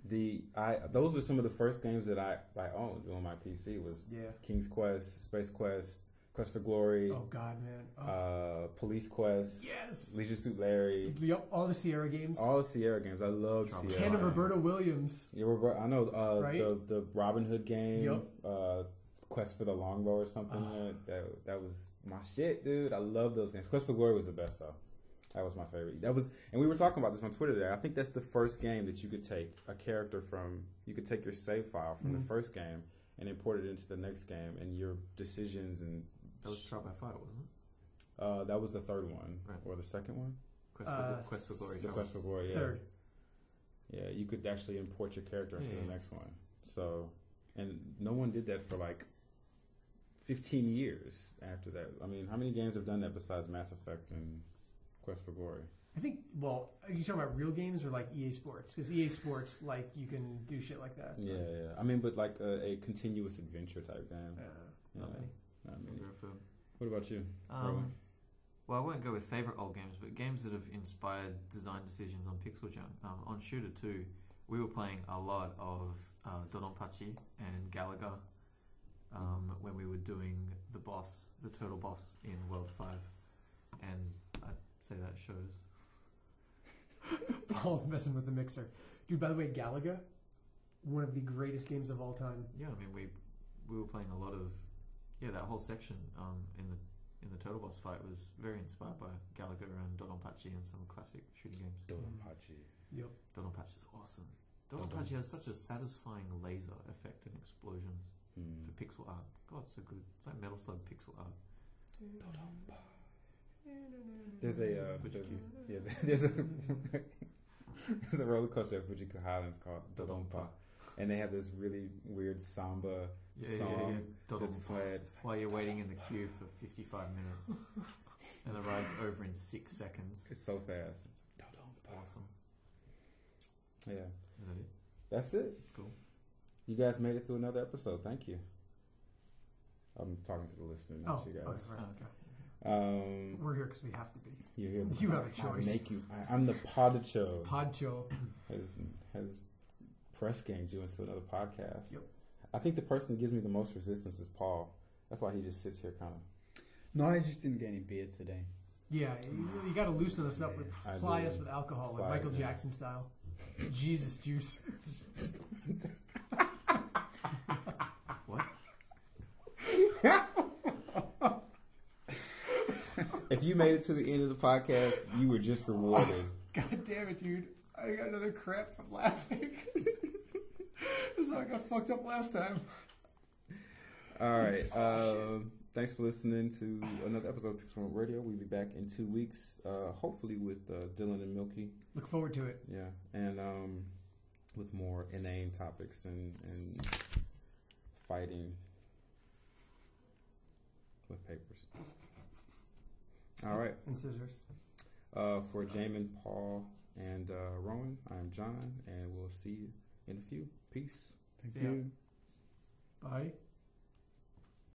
Those were some of the first games that I owned on my PC was Yeah. King's Quest, Space Quest, Quest for Glory, Oh God, man. Oh. Police Quest, Yes. Leisure Suit Larry, Yep. All the Sierra games. all the Sierra games. I love Trouble. Sierra. Ken and Roberta Williams. Yeah, I know Right? the Robin Hood game, Yep. Quest for the Longbow or something. That was my shit, dude. I love those games. Quest for Glory was the best though. That was my favorite. And we were talking about this on Twitter today. I think that's the first game that you could take a character from. You could take your save file from the first game and import it into the next game, and your decisions and. That was Trial by Fire, wasn't it? That was the third one, Right. or the second one. Quest for Glory. The Quest for Glory. Yeah. Third. Yeah, you could actually import your character into Yeah. the next one. So, and no one did that for like 15 years after that. I mean, how many games have done that besides Mass Effect and Quest for Glory? I think. Well, are you talking about real games or like EA Sports? Because EA Sports, like, you can do shit like that. Yeah, yeah. I mean, but like a continuous adventure type game. Not many. Not many. Real film. What about you? Rowan? Well, I won't go with favourite old games, but games that have inspired design decisions on PixelJunk. On Shooter 2, we were playing a lot of Dodonpachi and Galaga when we were doing the turtle boss in World 5. And I'd say that shows. Paul's messing with the mixer. Dude, by the way, Galaga, one of the greatest games of all time. Yeah, I mean, we were playing a lot of... Yeah, that whole section in the turtle boss fight was very inspired by Galaga and Dodonpachi and some classic shooting games. Dodonpachi. Yep. Dodonpachi is awesome. Dodonpachi has such a satisfying laser effect and explosions for pixel art. God, it's so good. It's like Metal Slug pixel art. There's a there's a roller coaster at Fujiko Highlands called Dodonpa, and they have this really weird samba song that's played. While you're waiting in the queue for 55 minutes, and the ride's over in 6 seconds. It's so fast. It's awesome. Yeah, Is that it? that's it. Cool. You guys made it through another episode. Thank you. I'm talking to the listener, not you guys. right, Okay. We're here because we have to be. You're here. You have a choice. I'm the Podcho. Podcho. Has press ganged you into another podcast. Yep. I think the person that gives me the most resistance is Paul. That's why he just sits here kind of. No, I just didn't get any beer today. Yeah, you got to loosen us up. I Ply do. us with alcohol, like Ply Michael it. Jackson style. Jesus juice. What? If you made it to the end of the podcast, you were just rewarded. God damn it, dude. I got another crap from laughing. That's how I got fucked up last time. All right. Thanks for listening to another episode of PixelJunk Radio. We'll be back in 2 weeks, hopefully with Dylan and Milky. Look forward to it. Yeah, and with more inane topics and fighting with papers. All right. And scissors. For Jamin, Paul, and Rowan, I'm John, and we'll see you in a few. Peace. Thank See ya. you. Bye.